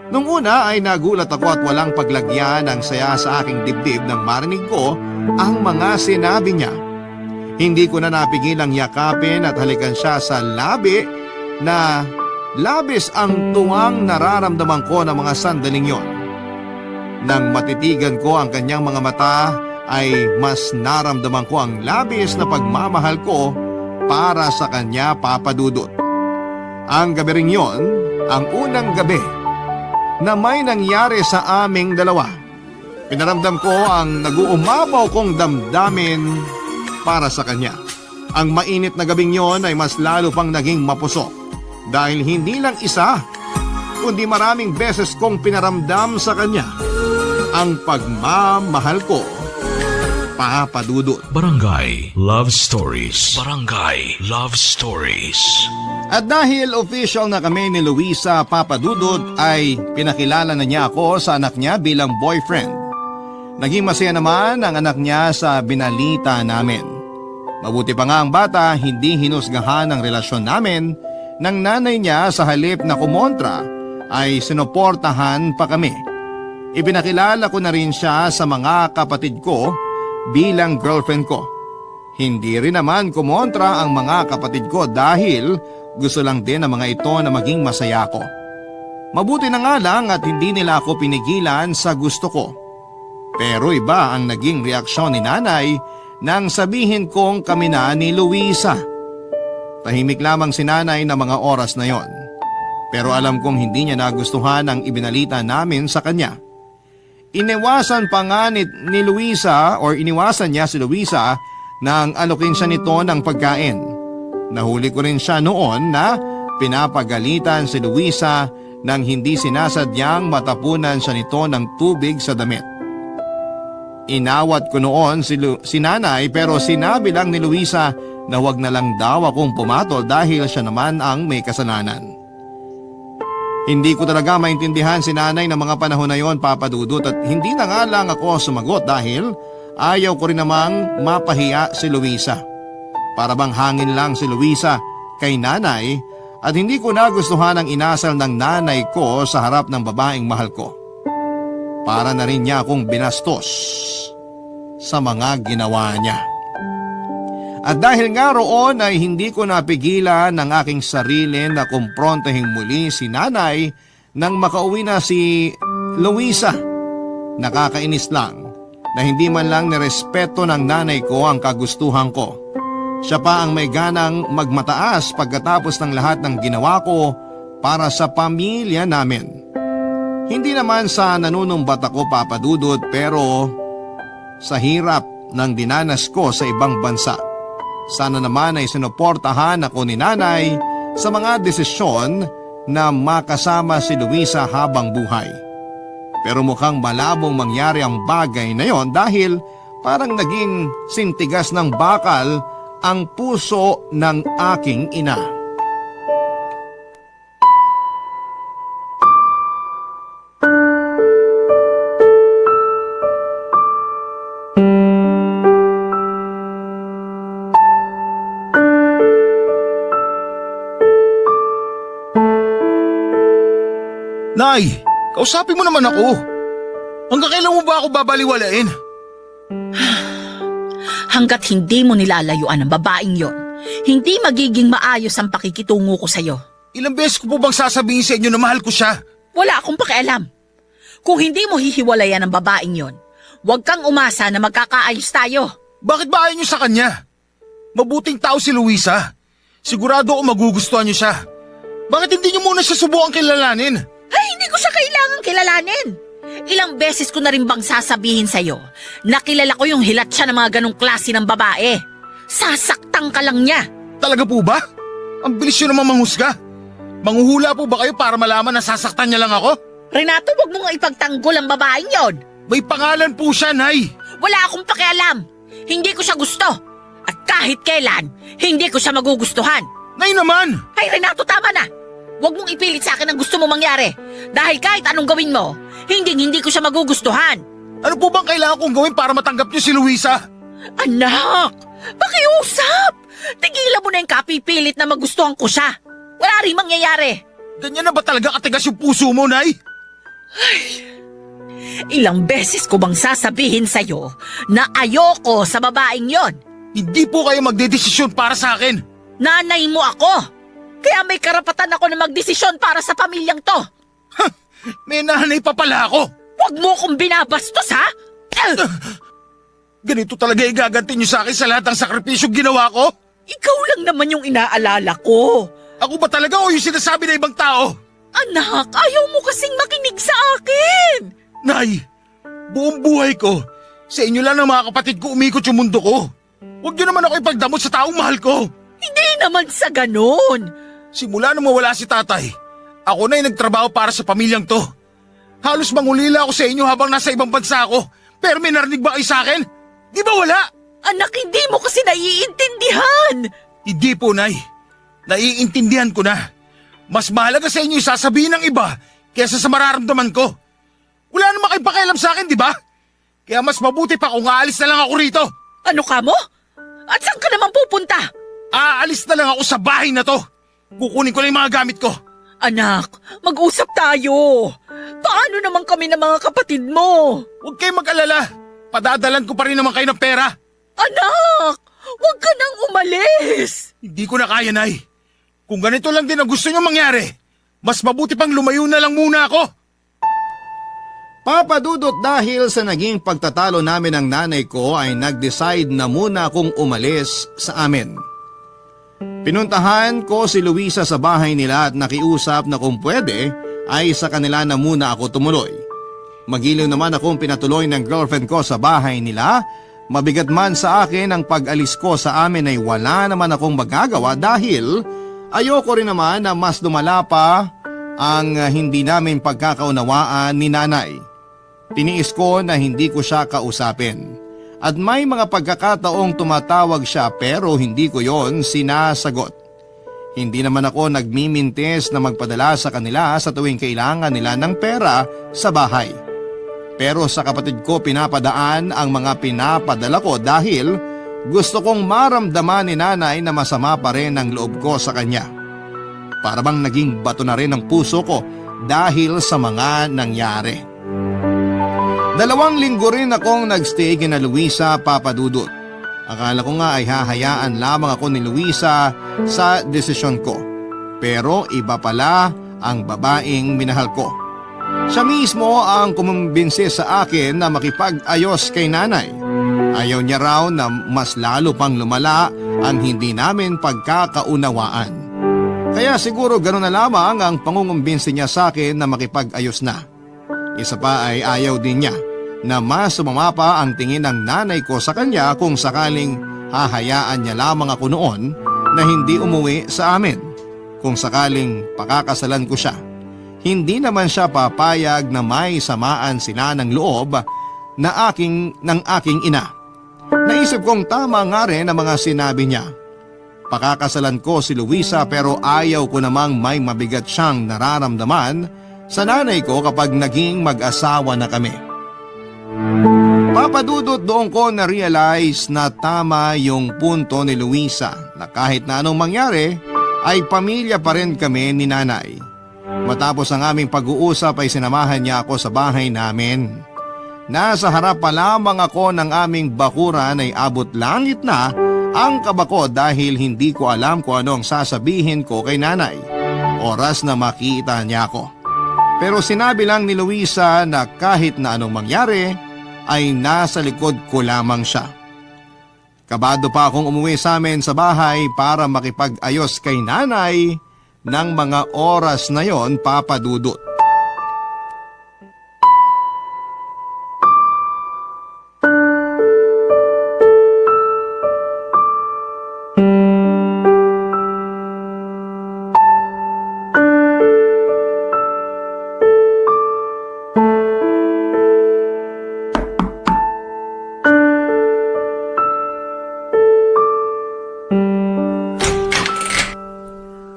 Nung una ay nagulat ako at walang paglagyan ng saya sa aking dibdib nang marinig ko ang mga sinabi niya. Hindi ko na napigilang yakapin at halikan siya sa labi na labis ang tuwang nararamdaman ko ng mga sandaling yon. Nang matitigan ko ang kanyang mga mata ay mas naramdaman ko ang labis na pagmamahal ko para sa kanya, Papa Dudut. Ang gabi ring yon, ang unang gabi na may nangyari sa aming dalawa. Pinaramdam ko ang nag-uumapaw kong damdamin para sa kanya. Ang mainit na gabing yon ay mas lalo pang naging mapusok dahil hindi lang isa, kundi maraming beses kong pinaramdam sa kanya ang pagmamahal ko, Papa Dudut. Barangay Love Stories. Barangay Love Stories. At dahil official na kami ni Luisa, Papa Dudut, ay pinakilala na niya ako sa anak niya bilang boyfriend. Naging masaya naman ang anak niya sa binalita namin. Mabuti pa nga ang bata, hindi hinusgahan ang relasyon namin ng nanay niya. Sa halip na kumontra ay sinuportahan pa kami. Ipinakilala ko na rin siya sa mga kapatid ko bilang girlfriend ko. Hindi rin naman kumontra ang mga kapatid ko dahil gusto lang din ng mga ito na maging masaya ko. Mabuti na nga lang at hindi nila ako pinigilan sa gusto ko. Pero iba ang naging reaksyon ni nanay nang sabihin kong kami na ni Luisa. Tahimik lamang si nanay na mga oras na yon. Pero alam kong hindi niya nagustuhan ang ibinalita namin sa kanya. Iniwasan pa nga ni Luisa or iniwasan niya si Luisa nang alokin siya nito ng pagkain. Nahuli ko rin siya noon na pinapagalitan si Luisa nang hindi sinasadyang matapunan siya nito ng tubig sa damit. Inawat ko noon si nanay pero sinabi lang ni Luisa na wag na lang daw akong pumatol dahil siya naman ang may kasalanan. Hindi ko talaga maintindihan si nanay ng mga panahon na yon, Papa Dudut, at hindi na nga lang ako sumagot dahil ayaw ko rin namang mapahiya si Luisa. Para bang hangin lang si Luisa kay nanay at hindi ko nagustuhan ang inasal ng nanay ko sa harap ng babaeng mahal ko. Para na rin niya akong binastos sa mga ginawa niya. At dahil nga roon ay hindi ko napigilan ng aking sarili na kumprontahin muli si nanay nang makauwi na si Luisa. Nakakainis lang na hindi man lang nirespeto ng nanay ko ang kagustuhan ko. Siya pa ang may ganang magmataas pagkatapos ng lahat ng ginawa ko para sa pamilya namin. Hindi naman sa nanunumbat ako, Papa Dudut, pero sa hirap ng dinanas ko sa ibang bansa. Sana naman ay sinuportahan ako ni nanay sa mga desisyon na makasama si Luisa habang buhay. Pero mukhang malabong mangyari ang bagay na yon dahil parang naging sintigas ng bakal ang puso ng aking ina. Nay, kausapin mo naman ako. Hanggang kailan mo ba ako babaliwalain? Hanggat hindi mo nilalayuan ang babaeng yon, hindi magiging maayos ang pakikitungo ko sa'yo. Ilang beses ko po bang sasabihin sa inyo na mahal ko siya? Wala akong pakialam. Kung hindi mo hihiwalayan ang babaeng yon, huwag kang umasa na magkakaayos tayo. Bakit ba ayaw niyo sa kanya? Mabuting tao si Luisa. Sigurado ako magugustuhan niyo siya. Bakit hindi niyo muna siya subukan kilalanin? Ay, hindi ko siya kailangang kilalanin. Ilang beses ko na rin bang sasabihin sa'yo na kilala ko yung hilat siya ng mga ganong klase ng babae. Sasaktan ka lang niya. Talaga po ba? Ang bilis niyo naman manghusga. Manghuhula po ba kayo para malaman na sasaktan niya lang ako? Renato, wag mo nga ipagtanggol ang babaeng yon. May pangalan po siya, Nay. Wala akong pakialam. Hindi ko siya gusto. At kahit kailan, hindi ko siya magugustuhan. Nay naman! Ay, Renato, tama na. Huwag mong ipilit sa akin ang gusto mo mangyari. Dahil kahit anong gawin mo, hindi ko siya magugustuhan. Ano po bang kailangan kong gawin para matanggap niyo si Luisa? Anak, pakiusap. Tigilan mo na yung kapipilit na magustuhan ko siya. Wala rin mangyayari. Ganyan na ba talaga katigas yung puso mo, Nay? Ilang beses ko bang sasabihin sa'yo na ayoko sa babaeng yon? Hindi po kayo magdedesisyon para sa akin. Nanay mo ako! Kaya may karapatan ako na magdesisyon para sa pamilyang to! May nanay pa pala ako. Huwag mo kong binabastos, ha? Ganito talaga igaganti niyo sa akin sa lahat ng sakripisyong ginawa ko? Ikaw lang naman yung inaalala ko. Ako ba talaga o yung sinasabi ng ibang tao? Anak, ayaw mo kasing makinig sa akin. Nay, buong buhay ko, sa inyo lang ng mga kapatid ko umikot yung mundo ko. Huwag niyo naman ako ipagdamot sa taong mahal ko. Hindi naman sa ganun. Simula nung mawala si tatay, ako na yung nagtrabaho para sa pamilyang to. Halos mangulila ako sa inyo habang nasa ibang bansa ako. Pero may narinig ba kayo sa akin? Di ba wala? Anak, hindi mo kasi naiintindihan. Hindi po, Nay. Naiintindihan ko na. Mas mahalaga sa inyo yung sasabihin ng iba kaysa sa mararamdaman ko. Wala naman kayong pakialam sa akin, di ba? Kaya mas mabuti pa kung aalis na lang ako rito. Ano ka mo? At saan ka naman pupunta? Aalis na lang ako sa bahay na to. Kukunin ko lang yung mga gamit ko. Anak, mag-usap tayo. Paano naman kami ng mga kapatid mo? Huwag kayong mag-alala. Padadalan ko pa rin naman kayo ng pera. Anak, huwag ka nang umalis. Hindi ko na kaya, Nay. Kung ganito lang din ang gusto niyo mangyari, mas mabuti pang lumayo na lang muna ako. Papa Dudut, dahil sa naging pagtatalo namin ng nanay ko ay nag-decide na muna akong umalis sa amin. Pinuntahan ko si Luisa sa bahay nila at nakiusap na kung pwede ay sa kanila na muna ako tumuloy. Magiliw naman akong pinatuloy ng girlfriend ko sa bahay nila. Mabigat man sa akin ang pag-alis ko sa amin ay wala naman akong magagawa dahil ayoko rin naman na mas lumala pa ang hindi namin pagkakaunawaan ni nanay. Tiniis ko na hindi ko siya kausapin. At may mga pagkakataong tumatawag siya pero hindi ko yon sinasagot. Hindi naman ako nagmimintis na magpadala sa kanila sa tuwing kailangan nila ng pera sa bahay. Pero sa kapatid ko pinapadaan ang mga pinapadala ko dahil gusto kong maramdaman ni nanay na masama pa rin ang loob ko sa kanya. Para bang naging bato na rin ang puso ko dahil sa mga nangyari. 2 linggo rin akong nagstay kina Luisa, Papa Dudut. Akala ko nga ay hahayaan lamang ako ni Luisa sa desisyon ko. Pero iba pala ang babaeng minahal ko. Siya mismo ang kumumbinsi sa akin na makipag-ayos kay nanay. Ayaw niya raw na mas lalo pang lumala ang hindi namin pagkakaunawaan. Kaya siguro gano'n na lamang ang pangungumbinsi niya sa akin na makipag-ayos na. Isa pa ay ayaw din niya na mas sumama pa ang tingin ng nanay ko sa kanya kung sakaling hahayaan niya lamang ako noon na hindi umuwi sa amin. Kung sakaling pakakasalan ko siya, hindi naman siya papayag na may samaan sila ng loob ng aking ina. Naisip kong tama nga rin ang mga sinabi niya. Pakakasalan ko si Luisa pero ayaw ko namang may mabigat siyang nararamdaman sa nanay ko kapag naging mag-asawa na kami. Papa Dudut, doon ko na-realize na tama yung punto ni Luisa na kahit na anong mangyari ay pamilya pa rin kami ni nanay. Matapos ang aming pag-uusap ay sinamahan niya ako sa bahay namin. Nasa harap pa lamang ako ng aming bakuran ay abot langit na ang kaba ko dahil hindi ko alam kung ano ang sasabihin ko kay nanay. Oras na makita niya ako. Pero sinabi lang ni Luisa na kahit na anong mangyari ay nasa likod ko lamang siya. Kabado pa akong umuwi sa amin sa bahay para makipag-ayos kay nanay ng mga oras na yon, Papa Dudut.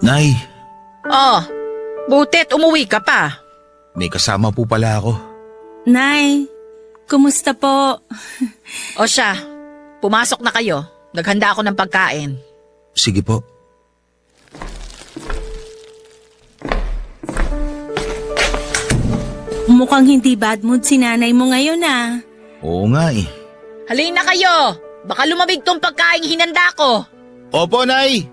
Nay, Oh, butit umuwi ka pa. may kasama po pala ako. Nay, kumusta po? O siya, pumasok na kayo. Naghanda ako ng pagkain. Sige po. Mukhang hindi bad mood si nanay mo ngayon ah. Oo nga eh. Halina kayo! Baka lumamig tong pagkaing hinanda ko. Opo, Nay!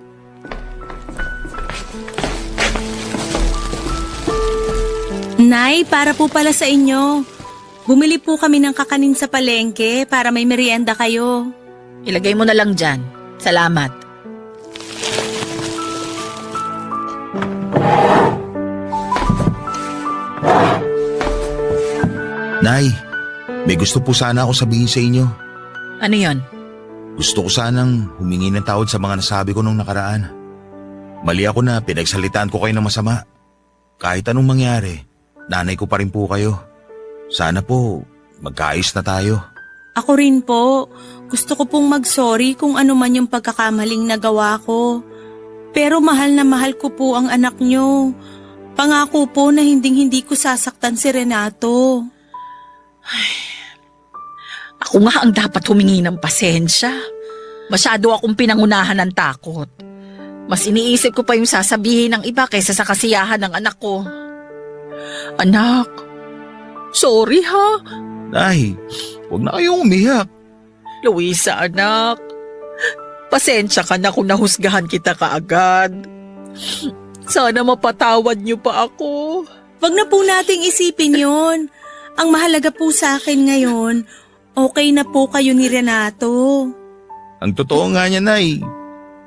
Nay, para po pala sa inyo. Bumili po kami ng kakanin sa palengke para may merienda kayo. Ilagay mo na lang dyan. Salamat. Nay, may gusto po sana ako sabihin sa inyo. Ano yon? Gusto ko sanang humingi ng tawad sa mga nasabi ko nung nakaraan. Mali ako na pinagsalitaan ko kayo ng masama. Kahit anong mangyari, nanay ko pa rin po kayo. Sana po, magkaayos na tayo. Ako rin po. Gusto ko pong mag-sorry kung ano man yung pagkakamaling nagawa ko. Pero mahal na mahal ko po ang anak nyo. Pangako po na hinding-hindi ko sasaktan si Renato. Ako nga ang dapat humingi ng pasensya. Masyado akong pinangunahan ng takot. Mas iniisip ko pa yung sasabihin ng iba kaysa sa kasiyahan ng anak ko. Anak, sorry ha. Nay, huwag na kayong umiyak. Luisa, anak. Pasensya ka na kung nahusgahan kita kaagad. Sana mapatawad niyo pa ako. Wag na po nating isipin yon. Ang mahalaga po sa akin ngayon, okay na po kayo ni Renato. Ang totoo nga niya, Nay.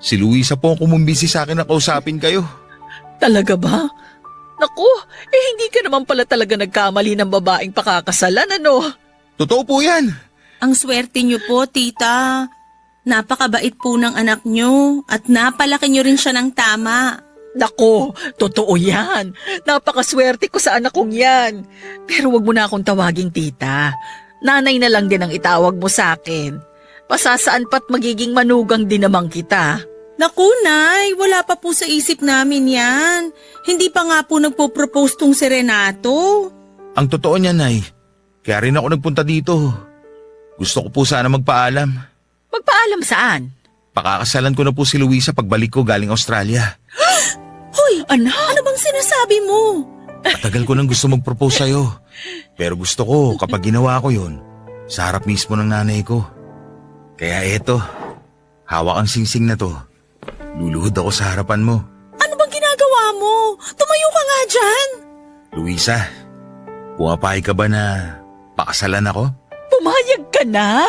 Si Luisa po ang kumumbisi sa akin na kausapin kayo. Talaga ba? Naku, hindi ka naman pala talaga nagkamali ng babaeng pakakasalan, ano? Totoo po yan. Ang swerte niyo po, tita. Napakabait po ng anak niyo at napalaki niyo rin siya ng tama. Nako, totoo yan. Napakaswerte ko sa anak kong yan. Pero wag mo na akong tawaging tita. Nanay na lang din ang itawag mo sa akin. Pasasaan pa't magiging manugang din naman kita. Naku, Nay, wala pa po sa isip namin yan. Hindi pa nga po nagpo-propose tong si Renato. Ang totoo niya, Nay. Kaya rin ako nagpunta dito. Gusto ko po sana magpaalam. Magpaalam saan? Pakakasalan ko na po si Luisa pagbalik ko galing Australia. Hoy, Anak, ano bang sinasabi mo? Matagal ko nang gusto mag-propose sa'yo. Pero gusto ko kapag ginawa ko yun, sa harap mismo ng nanay ko. Kaya eto, hawak ang singsing na to. Luluhod ako sa harapan mo. Ano bang ginagawa mo? Tumayo ka nga dyan. Luisa, pumapayag ka ba na pakasalan ako? pumayag ka na.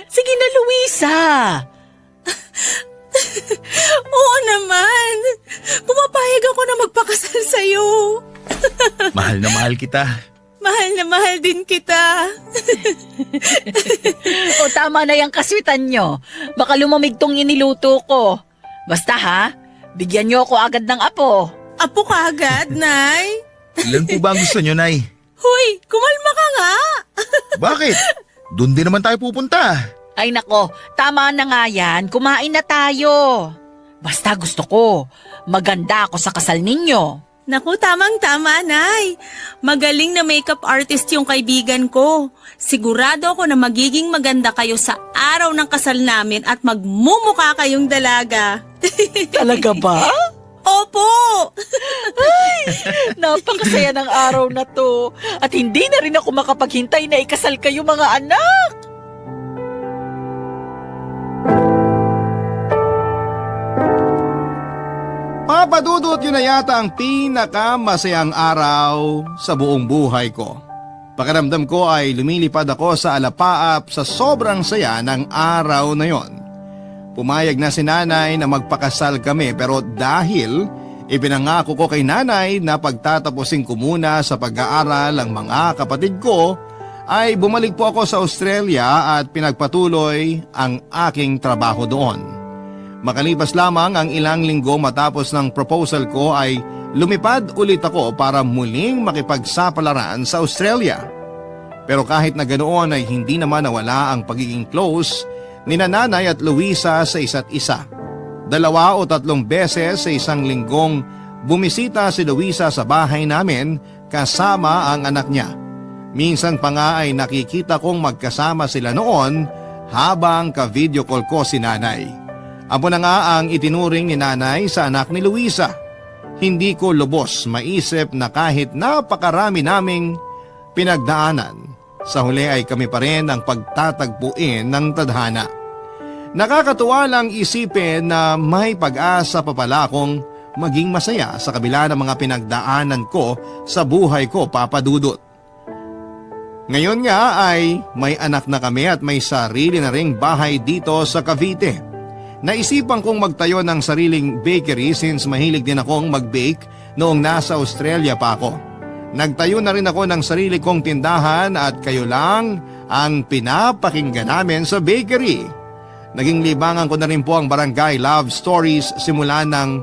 Sige na, Luisa. Oo naman. Pumapayag ako na magpakasal sa'yo. Mahal na mahal kita. Mahal na mahal din kita. O tama na yung kaswitan nyo. Baka lumamig tong iniluto ko. Basta ha, bigyan nyo ako agad ng apo. Apo ka agad, Nay? Ilan po ba ang gusto nyo, Nay? Huy, kumalma ka nga. Bakit? Doon din naman tayo pupunta. Ay nako, tama na nga yan. Kumain na tayo. Basta gusto ko, maganda ako sa kasal ninyo. Naku, tamang-tama, Nay. Magaling na makeup artist yung kaibigan ko. Sigurado ako na magiging maganda kayo sa araw ng kasal namin at magmumukha kayong dalaga. Talaga ba? Opo! Napakasaya ng araw na to. At hindi na rin ako makapaghintay na ikasal kayo mga anak. Papadudot yun na yata ang pinakamasayang araw sa buong buhay ko. Pakiramdam ko ay lumilipad ako sa alapaap sa sobrang saya ng araw na yon. Pumayag na si nanay na magpakasal kami pero dahil ipinangako ko kay nanay na pagtatapusin ko muna sa pag-aaral ang mga kapatid ko, ay bumalik po ako sa Australia at pinagpatuloy ang aking trabaho doon. Makalipas lamang ang ilang linggo matapos ng proposal ko ay lumipad ulit ako para muling makipagsapalaran sa Australia. Pero kahit na ganoon ay hindi naman nawala ang pagiging close ni Nanay at Luisa sa isa't isa. 2 o 3 beses sa isang linggong bumisita si Luisa sa bahay namin kasama ang anak niya. Minsan pa nga ay nakikita kong magkasama sila noon habang ka-video call ko si Nanay. Apo na nga ang itinuring ni Nanay sa anak ni Luisa. Hindi ko lubos maisip na kahit napakarami naming pinagdaanan, sa huli ay kami pa rin ang pagtatagpuin ng tadhana. Nakakatuwa lang isipin na may pag-asa pa pala akong maging masaya sa kabila ng mga pinagdaanan ko sa buhay ko, Papa Dudut. Ngayon nga ay may anak na kami at may sarili na ring bahay dito sa Cavite. Naisipan kong magtayo ng sariling bakery since mahilig din akong mag-bake noong nasa Australia pa ako. Nagtayo na rin ako ng sarili kong tindahan at kayo lang ang pinapakinggan namin sa bakery. Naging libangan ko na rin po ang Barangay Love Stories simula nang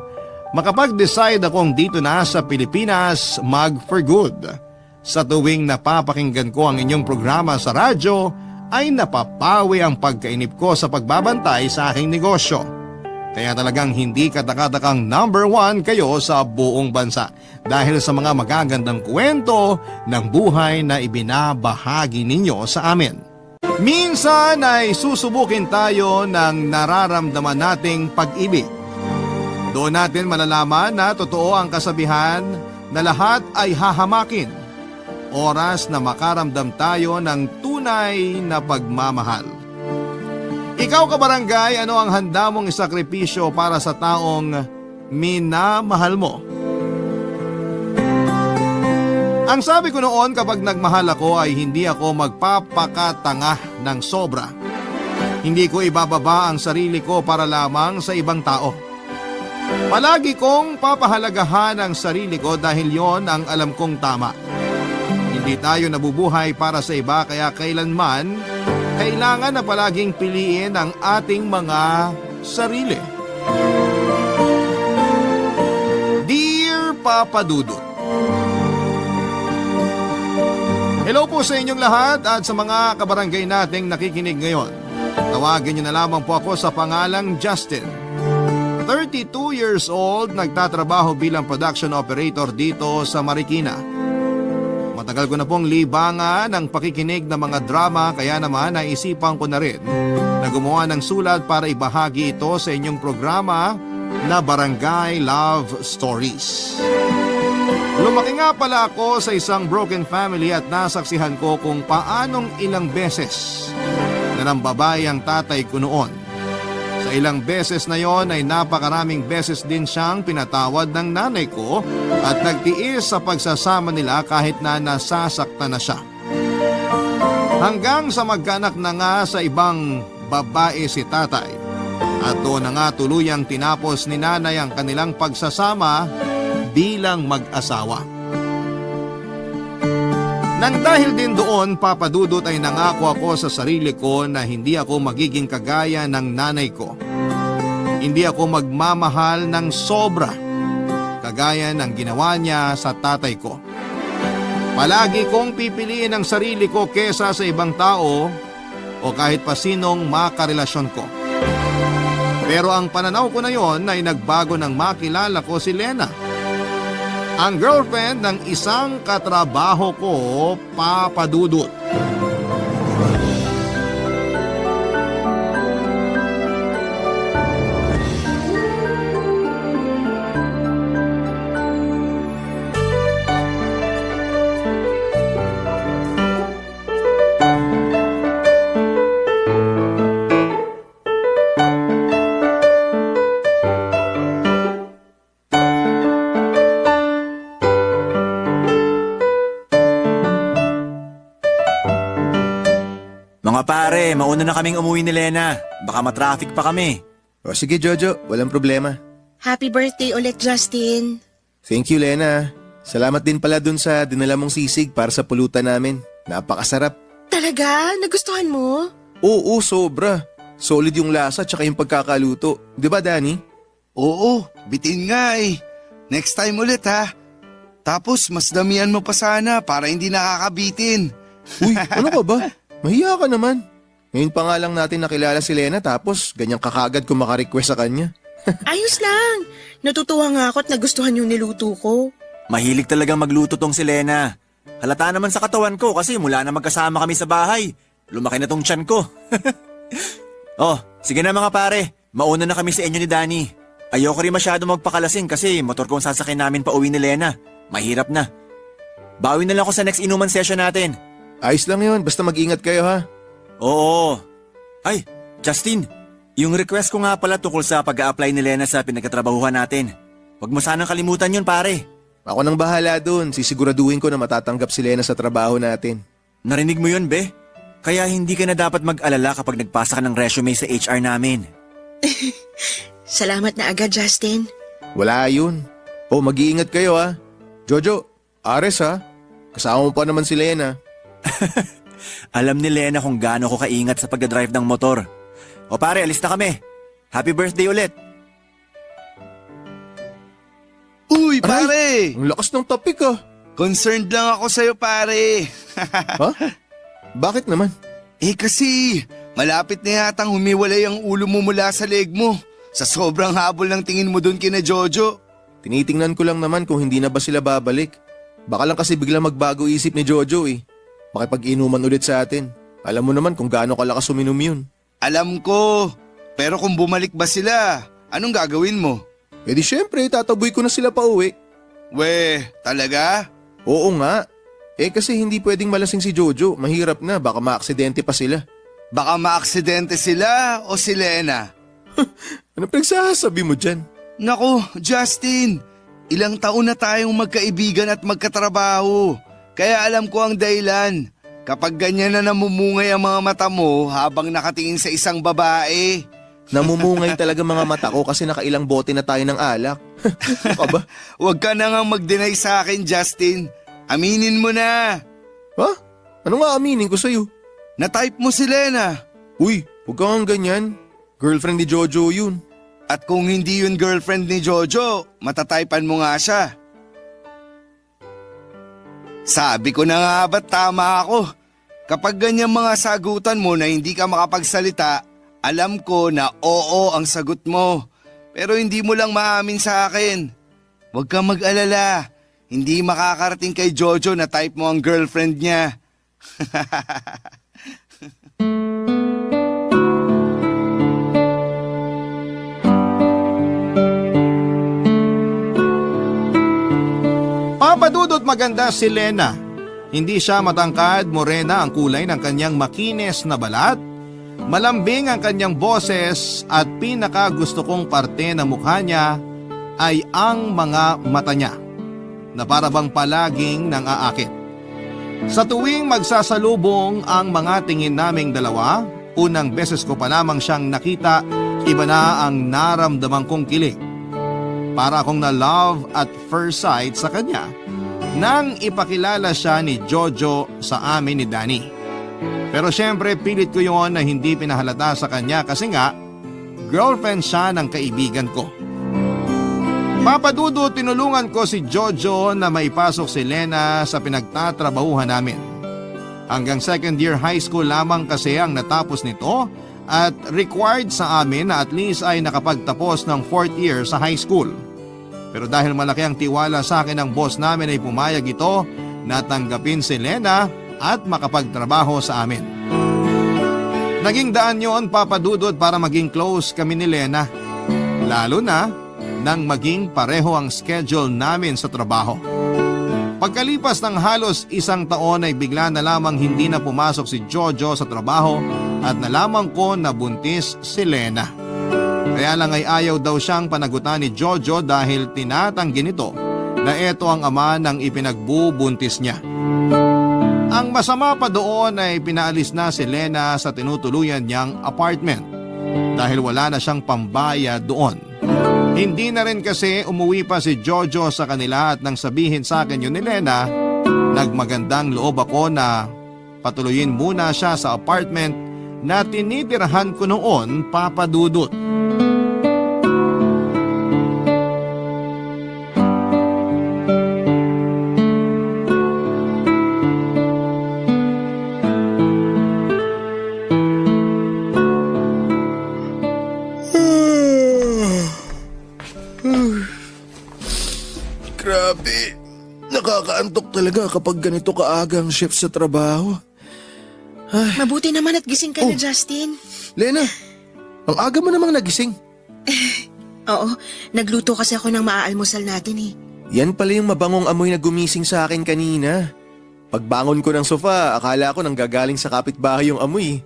makapag-decide akong dito na sa Pilipinas mag for good. Sa tuwing napapakinggan ko ang inyong programa sa radyo ay napapawi ang pagkainip ko sa pagbabantay sa aking negosyo. Kaya talagang hindi katakatakang #1 kayo sa buong bansa dahil sa mga magagandang kwento ng buhay na ibinabahagi ninyo sa amin. Minsan ay susubukin tayo ng nararamdaman nating pag-ibig. Doon natin malalaman na totoo ang kasabihan na lahat ay hahamakin. Oras na makaramdam tayo ng tunay na pagmamahal. Ikaw kabarangay, ano ang handa mong isakripisyo para sa taong minamahal mo? Ang sabi ko noon kapag nagmahal ako ay hindi ako magpapakatanga ng sobra. Hindi ko ibababa ang sarili ko para lamang sa ibang tao. Palagi kong papahalagahan ang sarili ko dahil yon ang alam kong tama. Hindi tayo nabubuhay para sa iba kaya kailanman kailangan na palaging piliin ang ating mga sarili. Dear Papa Dudut, hello po sa inyong lahat at sa mga kabarangay nating nakikinig ngayon. Tawagin niyo na lamang po ako sa pangalang Justin. 32 years old, nagtatrabaho bilang production operator dito sa Marikina. Matagal ko na pong libangan ang pakikinig ng mga drama kaya naman naisipan ko na rin na gumawa ng sulat para ibahagi ito sa inyong programa na Barangay Love Stories. Lumaki nga pala ako sa isang broken family at nasaksihan ko kung paanong ilang beses na nambabay ang tatay ko noon. Sa ilang beses na yon ay napakaraming beses din siyang pinatawad ng nanay ko at nagtiis sa pagsasama nila kahit na nasasaktan na siya. Hanggang sa magkaanak na nga sa ibang babae si tatay at doon na nga tuluyang tinapos ni nanay ang kanilang pagsasama bilang mag-asawa. Nang dahil din doon, Papa Dudut, ay nangako ako sa sarili ko na hindi ako magiging kagaya ng nanay ko. Hindi ako magmamahal ng sobra, kagaya ng ginawa niya sa tatay ko. Palagi kong pipiliin ang sarili ko kesa sa ibang tao o kahit pa sinong makarelasyon ko. Pero ang pananaw ko na yon ay nagbago nang makilala ko si Lena, ang girlfriend ng isang katrabaho ko, Papa Dudut. Mga pare, mauna na kaming umuwi ni Lena. Baka matraffic pa kami. O sige Jojo, walang problema. Happy birthday ulit, Justin. Thank you Lena. Salamat din pala dun sa dinala mong sisig para sa pulutan namin. Napakasarap. Talaga? Nagustuhan mo? Oo, sobra. Solid yung lasa tsaka yung pagkakaluto. Di ba Danny? Oo, bitin nga eh. Next time ulit ha. Tapos mas damihan mo pa sana para hindi nakakabitin. Uy, ano ka ba? Mahiya ka naman. Ngayon pa nga lang natin nakilala si Lena tapos ganyang kakagad kung maka-request sa kanya. Ayos lang. Natutuwa nga ako at nagustuhan yung niluto ko. Mahilig talagang magluto tong si Lena. Halata naman sa katawan ko kasi mula na magkasama kami sa bahay. Lumaki na tong tiyan ko. Oh, sige na mga pare. Mauna na kami sa inyo ni Danny. Ayoko rin masyado magpakalasing kasi motor kong sasakyan namin pa uwi ni Lena. Mahirap na. Bawi na lang ako sa next inuman session natin. Ayos lang yun, basta mag-ingat kayo ha. Oo. Ay, Justin, yung request ko nga pala tungkol sa pag-a-apply ni Lena sa pinagkatrabahuhan natin. Huwag mo sanang kalimutan yun, pare. Ako nang bahala dun, sisiguraduhin ko na matatanggap si Lena sa trabaho natin. Narinig mo yun, be? Kaya hindi ka na dapat mag-alala kapag nagpasa ka ng resume sa HR namin. Salamat na agad, Justin. Wala yun. Oh, mag-iingat kayo ha. Jojo, Ares ha. Kasama mo pa naman si Lena. Alam ni Lena kung gaano ko kaingat sa pagdadrive ng motor. O pare, alis na kami. Happy birthday ulit. Uy, pare! Ang lakas ng topic ah. Concerned lang ako sa'yo, pare. Ha? Bakit naman? Kasi, malapit na yatang humiwalay ang ulo mo mula sa leg mo. Sa sobrang habol ng tingin mo dun kina Jojo. Tinitingnan ko lang naman kung hindi na ba sila babalik. Baka lang kasi biglang magbago isip ni Jojo eh. Makipag-inuman ulit sa atin. Alam mo naman kung gaano kalakas uminom yun. Alam ko. Pero kung bumalik ba sila, anong gagawin mo? Eh di syempre, tataboy ko na sila pa uwi. Weh, talaga? Oo nga. Kasi hindi pwedeng malasing si Jojo. Mahirap na, baka maaksidente pa sila. Baka maaksidente sila o si Lena? Ano pinagsasabi mo dyan? Nako, Justin, ilang taon na tayong magkaibigan at magkatrabaho. Kaya alam ko ang dahilan. Kapag ganyan na namumungay ang mga mata mo habang nakatingin sa isang babae. Namumungay talaga mga mata ko kasi nakailang bote na tayo ng alak. Aba? Huwag ka na nga mag-deny sa akin, Justin. Aminin mo na. Ha? Ano nga aminin ko sa'yo? Na-type mo si Lena. Uy, huwag kang ganyan. Girlfriend ni Jojo yun. At kung hindi yun girlfriend ni Jojo, matatypan mo nga siya. Sabi ko na nga ba't tama ako? Kapag ganyan mga sagutan mo na hindi ka makapagsalita, alam ko na oo ang sagot mo. Pero hindi mo lang maamin sa akin. Huwag kang mag-alala. Hindi makakarating kay Jojo na type mo ang girlfriend niya. Papadudot maganda si Lena. Hindi siya matangkad, morena ang kulay ng kanyang makines na balat. Malambing ang kanyang boses at pinaka gusto kong parte ng mukha niya ay ang mga mata niya na para bang palaging nang aakit. Sa tuwing magsasalubong ang mga tingin naming dalawa, unang beses ko pa lamang siyang nakita, iba na ang naramdaman kong kilig. Para akong na love at first sight sa kanya nang ipakilala siya ni Jojo sa amin ni Danny. Pero syempre pilit ko yon na hindi pinahalata sa kanya kasi nga girlfriend siya ng kaibigan ko. Papadudo, tinulungan ko si Jojo na maipasok si Lena sa pinagtatrabahuhan namin. Hanggang second year high school lamang kasi ang natapos nito at required sa amin na at least ay nakapagtapos ng fourth year sa high school. Pero dahil malaki ang tiwala sa akin ng boss namin ay pumayag ito na tanggapin si Lena at makapagtrabaho sa amin. Naging daan yon, Papadudod, para maging close kami ni Lena. Lalo na nang maging pareho ang schedule namin sa trabaho. Pagkalipas ng halos isang taon ay bigla na lamang hindi na pumasok si Jojo sa trabaho at nalaman ko na buntis si Lena. Kaya lang ay ayaw daw siyang panagutan ni Jojo dahil tinatanggi nito na ito ang ama ng ipinagbubuntis niya. Ang masama pa doon ay pinaalis na si Lena sa tinutuluyan niyang apartment dahil wala na siyang pambayad doon. Hindi na rin kasi umuwi pa si Jojo sa kanila at nang sabihin sa akin yun ni Lena, nagmagandang loob ako na patuluyin muna siya sa apartment na tinitirahan ko noon, Papadudot. Grabe. Nakakaantok talaga kapag ganito kaaga ang shift sa trabaho. Mabuti naman at gising ka na, Justin. Lena, ang aga mo namang nagising. Oo, nagluto kasi ako ng maaalmusal natin eh. Yan pala yung mabangong amoy na gumising sa akin kanina. Pagbangon ko ng sofa, akala ko nanggagaling sa kapitbahay yung amoy.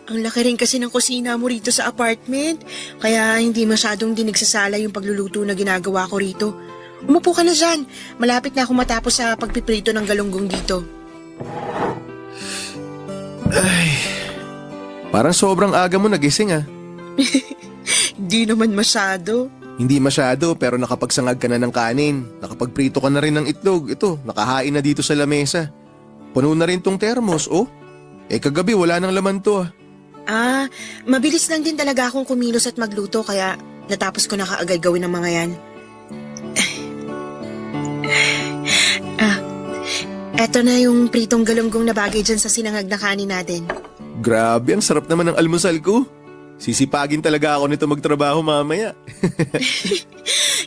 Ang laki rin kasi ng kusina mo rito sa apartment. Kaya hindi masyadong dinigsasala yung pagluluto na ginagawa ko rito. Umupo ka na dyan. Malapit na ako matapos sa pagpiprito ng galunggong dito. Parang sobrang aga mo nagising ah. Di naman masyado. Hindi masyado pero nakapagsangag ka na ng kanin. Nakapagprito ka na rin ng itlog. Ito, nakahain na dito sa lamesa. Puno na rin tong termos, oh. Kagabi wala nang laman to ah. Mabilis lang din talaga akong kumilos at magluto kaya natapos ko na kaagad gawin ng mga yan. Eto na yung pritong galunggong na bagay dyan sa sinangag na kanin natin. Grabe, ang sarap naman ng almusal ko. Sisipagin talaga ako nito magtrabaho mamaya.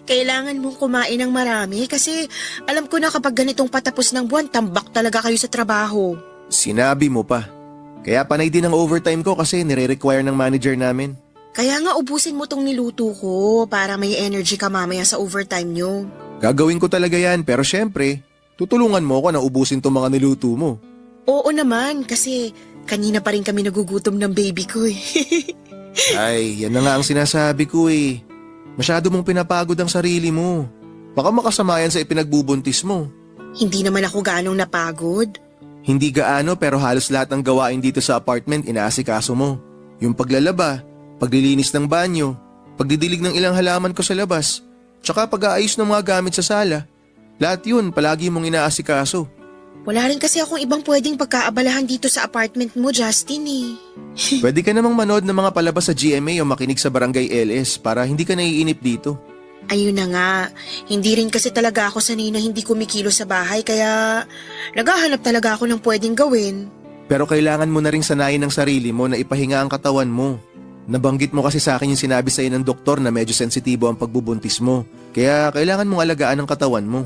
Kailangan mong kumain ng marami kasi alam ko na kapag ganitong patapos ng buwan, tambak talaga kayo sa trabaho. Sinabi mo pa. Kaya panay din ang overtime ko kasi nire-require ng manager namin. Kaya nga ubusin mo tong niluto ko para may energy ka mamaya sa overtime nyo. Gagawin ko talaga yan pero syempre, tutulungan mo ako na ubusin tong mga niluto mo. Oo naman kasi kanina pa rin kami nagugutom ng baby ko eh. Ay, yan na nga ang sinasabi ko eh. Masyado mong pinapagod ang sarili mo. Baka makasama yan sa ipinagbubuntis mo. Hindi naman ako ganong napagod. Hindi gaano pero halos lahat ng gawain dito sa apartment inaasikaso mo. Yung paglalaba, paglilinis ng banyo, pagdidilig ng ilang halaman ko sa labas, tsaka pag-aayos ng mga gamit sa sala. Lahat yun palagi mong inaasikaso. Wala rin kasi akong ibang pwedeng pagkaabalahan dito sa apartment mo, Justin eh. Pwede ka namang manood ng mga palabas sa GMA o makinig sa Barangay LS para hindi ka naiinip dito. Ayun na nga, hindi rin kasi talaga ako sanay na hindi kumikilo sa bahay kaya naghahanap talaga ako ng pwedeng gawin. Pero kailangan mo na ring sanayin ng sarili mo na ipahinga ang katawan mo. Nabanggit mo kasi sa akin yung sinabi sa'yo ng doktor na medyo sensitibo ang pagbubuntis mo. Kaya kailangan mong alagaan ang katawan mo.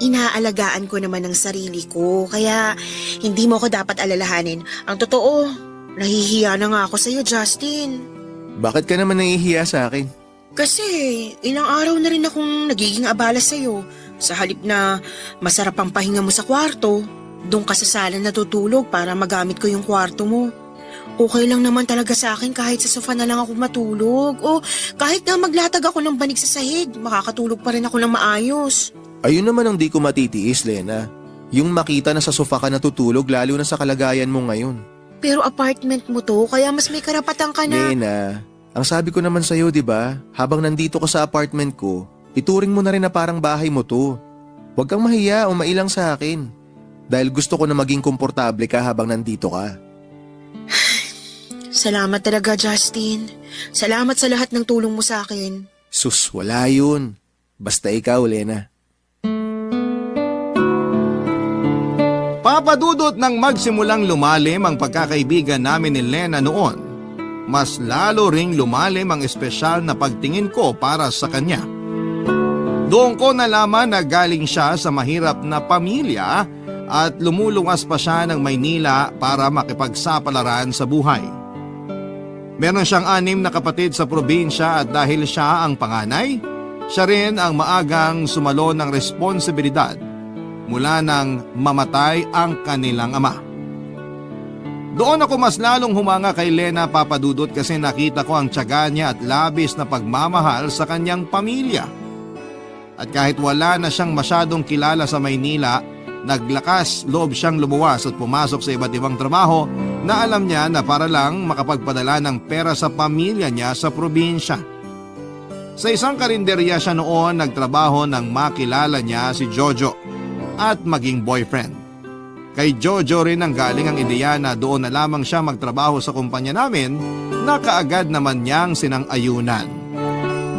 Inaalagaan ko naman ang sarili ko kaya hindi mo ako dapat alalahanin. Ang totoo, nahihiya na nga ako sa'yo, Justin. Bakit ka naman nahihiya sa akin? Kasi ilang araw na rin akong nagiging abala sa'yo. Sa halip na masarap ang pahinga mo sa kwarto, doon ka sa sala natutulog para magamit ko yung kwarto mo. Okay lang naman talaga sa akin kahit sa sofa na lang ako matulog. O kahit na maglatag ako ng banig sa sahig, makakatulog pa rin ako ng maayos. Ayun naman ang di ko matitiis, Lena. Yung makita na sa sofa ka natutulog lalo na sa kalagayan mo ngayon. Pero apartment mo to, kaya mas may karapatan ka na. Lena, ang sabi ko naman sa'yo, di ba? Habang nandito ka sa apartment ko, ituring mo na rin na parang bahay mo to. Huwag kang mahiya o mailang sa akin. Dahil gusto ko na maging komportable ka habang nandito ka. Salamat talaga, Justin. Salamat sa lahat ng tulong mo sa akin. Sus, wala yun. Basta ikaw, Lena. Papadudot nang magsimulang lumalim ang pagkakaibigan namin ni Lena noon, mas lalo ring lumalim ang espesyal na pagtingin ko para sa kanya. Doon ko nalaman na galing siya sa mahirap na pamilya at lumulungas pa siya ng Maynila para makipagsapalaran sa buhay. Meron siyang 6 na kapatid sa probinsya at dahil siya ang panganay, siya rin ang maagang sumalo ng responsibilidad mula nang mamatay ang kanilang ama. Doon ako mas lalong humanga kay Lena, Papadudot, kasi nakita ko ang tiyaga niya at labis na pagmamahal sa kanyang pamilya. At kahit wala na siyang masyadong kilala sa Maynila, naglakas loob siyang lumuwas at pumasok sa iba't ibang trabaho na alam niya na para lang makapagpadala ng pera sa pamilya niya sa probinsya. Sa isang karinderya siya noon nagtrabaho nang makilala niya si Jojo at maging boyfriend. Kay Jojo rin ang galing ang ideya na doon na lamang siya magtrabaho sa kumpanya namin na kaagad naman niyang sinang-ayunan.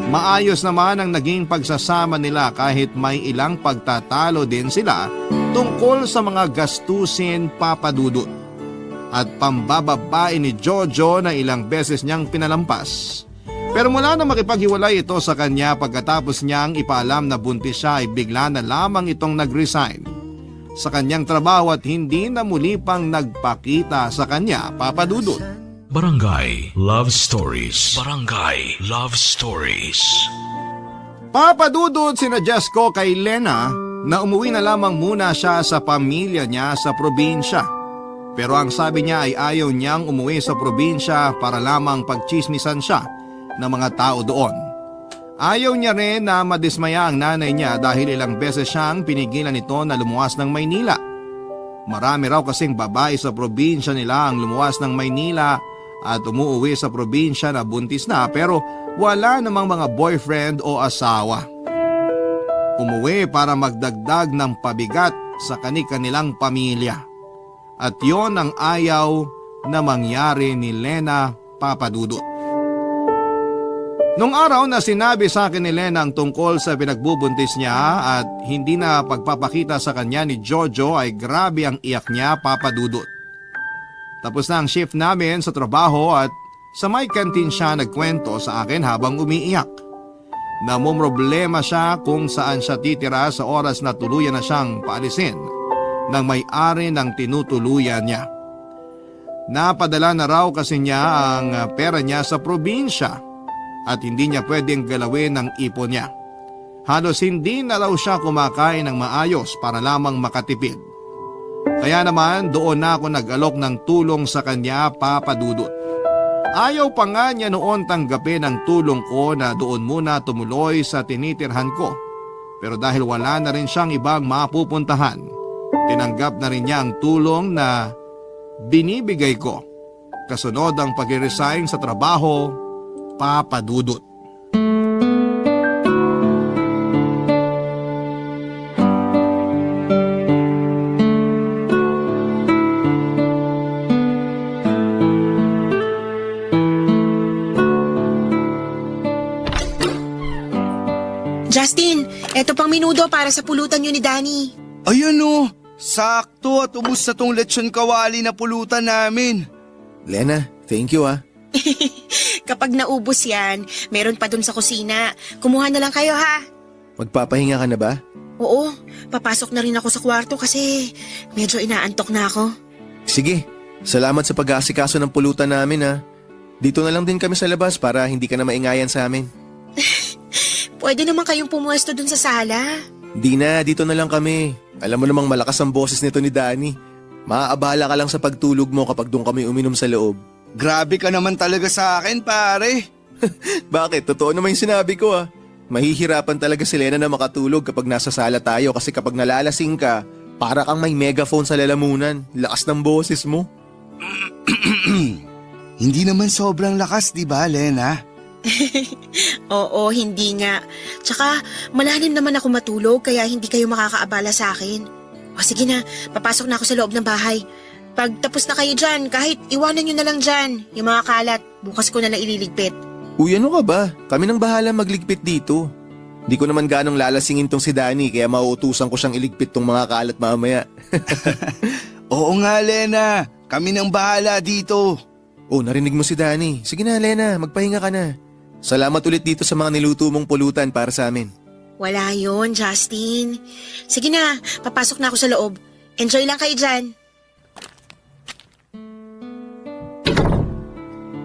Maayos naman ang naging pagsasama nila kahit may ilang pagtatalo din sila tungkol sa mga gastusin, Papadudot. At pambababae ni Jojo na ilang beses niyang pinalampas. Pero mula na makipaghiwalay ito sa kanya pagkatapos niyang ipaalam na buntis siya ay bigla na lamang itong nag-resign sa kanyang trabaho at hindi na muli pang nagpakita sa kanya, Papadudot. Barangay Love Stories. Barangay Love Stories. Papadudod sinuggest ko kay Lena na umuwi na lamang muna siya sa pamilya niya sa probinsya. Pero ang sabi niya ay ayaw niyang umuwi sa probinsya para lamang pagchismisan siya ng mga tao doon. Ayaw niya rin na madismaya ang nanay niya dahil ilang beses siyang pinigilan nito na lumuwas ng Maynila. Marami raw kasing babae sa probinsya nila ang lumuwas ng Maynila at umuwi sa probinsya na buntis na pero wala namang mga boyfriend o asawa. Umuwi para magdagdag ng pabigat sa kani-kanilang pamilya. At yon ang ayaw na mangyari ni Lena Papadudut. Nung araw na sinabi sa akin ni Lena ang tungkol sa pinagbubuntis niya at hindi na pagpapakita sa kanya ni Jojo ay grabe ang iyak niya, Papadudut. Tapos na ang shift namin sa trabaho at sa may kantin siya nagkwento sa akin habang umiiyak. Namumroblema siya kung saan siya titira sa oras na tuluyan na siyang paalisin ng may-ari ng tinutuluyan niya. Napadala na raw kasi niya ang pera niya sa probinsya at hindi niya pwedeng galawin ang ipon niya. Halos hindi na raw siya kumakain ng maayos para lamang makatipid. Kaya naman doon na ako nag-alok ng tulong sa kanya, Papadudut. Ayaw pa nga niya noon tanggapin ang tulong ko na doon muna tumuloy sa tinitirhan ko. Pero dahil wala na rin siyang ibang mapupuntahan, tinanggap na rin niya ang tulong na binibigay ko. Kasunod ang pag-resign sa trabaho, Papadudut. Justin, eto pang minudo para sa pulutan yun ni Danny. Ayan o, sakto at ubos na tong lechon kawali na pulutan namin. Lena, thank you ah. Kapag naubos yan, meron pa dun sa kusina. Kumuha na lang kayo ha. Magpapahinga ka na ba? Oo, papasok na rin ako sa kwarto kasi medyo inaantok na ako. Sige, salamat sa pag-aasikaso ng pulutan namin ah. Dito na lang din kami sa labas para hindi ka na maingayan sa amin. Pwede naman kayong pumuesto dun sa sala. Di na, dito na lang kami. Alam mo namang malakas ang boses nito ni Danny. Maaabala ka lang sa pagtulog mo kapag doon kami uminom sa loob. Grabe ka naman talaga sa akin, pare. Bakit? Totoo naman yung sinabi ko ah. Mahihirapan talaga si Lena na makatulog kapag nasa sala tayo kasi kapag nalalasing ka, para kang may megaphone sa lalamunan. Lakas ng boses mo. Hindi naman sobrang lakas, di ba, Lena? Oo, hindi nga. Tsaka malalim naman ako matulog kaya hindi kayo makakaabala sa akin. O sige na, papasok na ako sa loob ng bahay. Pag tapos na kayo dyan, kahit iwanan nyo na lang dyan, yung mga kalat, bukas ko na lang ililigpit. Uy, ano ka ba? Kami nang bahala magligpit dito. Di ko naman ganong lalasingin tong si Danny kaya mauutusan ko siyang iligpit tong mga kalat mamaya. Oo nga, Lena. Kami nang bahala dito. Oh, narinig mo si Danny. Sige na, Lena, magpahinga ka na. Salamat ulit dito sa mga niluto mong pulutan para sa amin. Wala yon, Justin. Sige na, papasok na ako sa loob. Enjoy lang kayo dyan.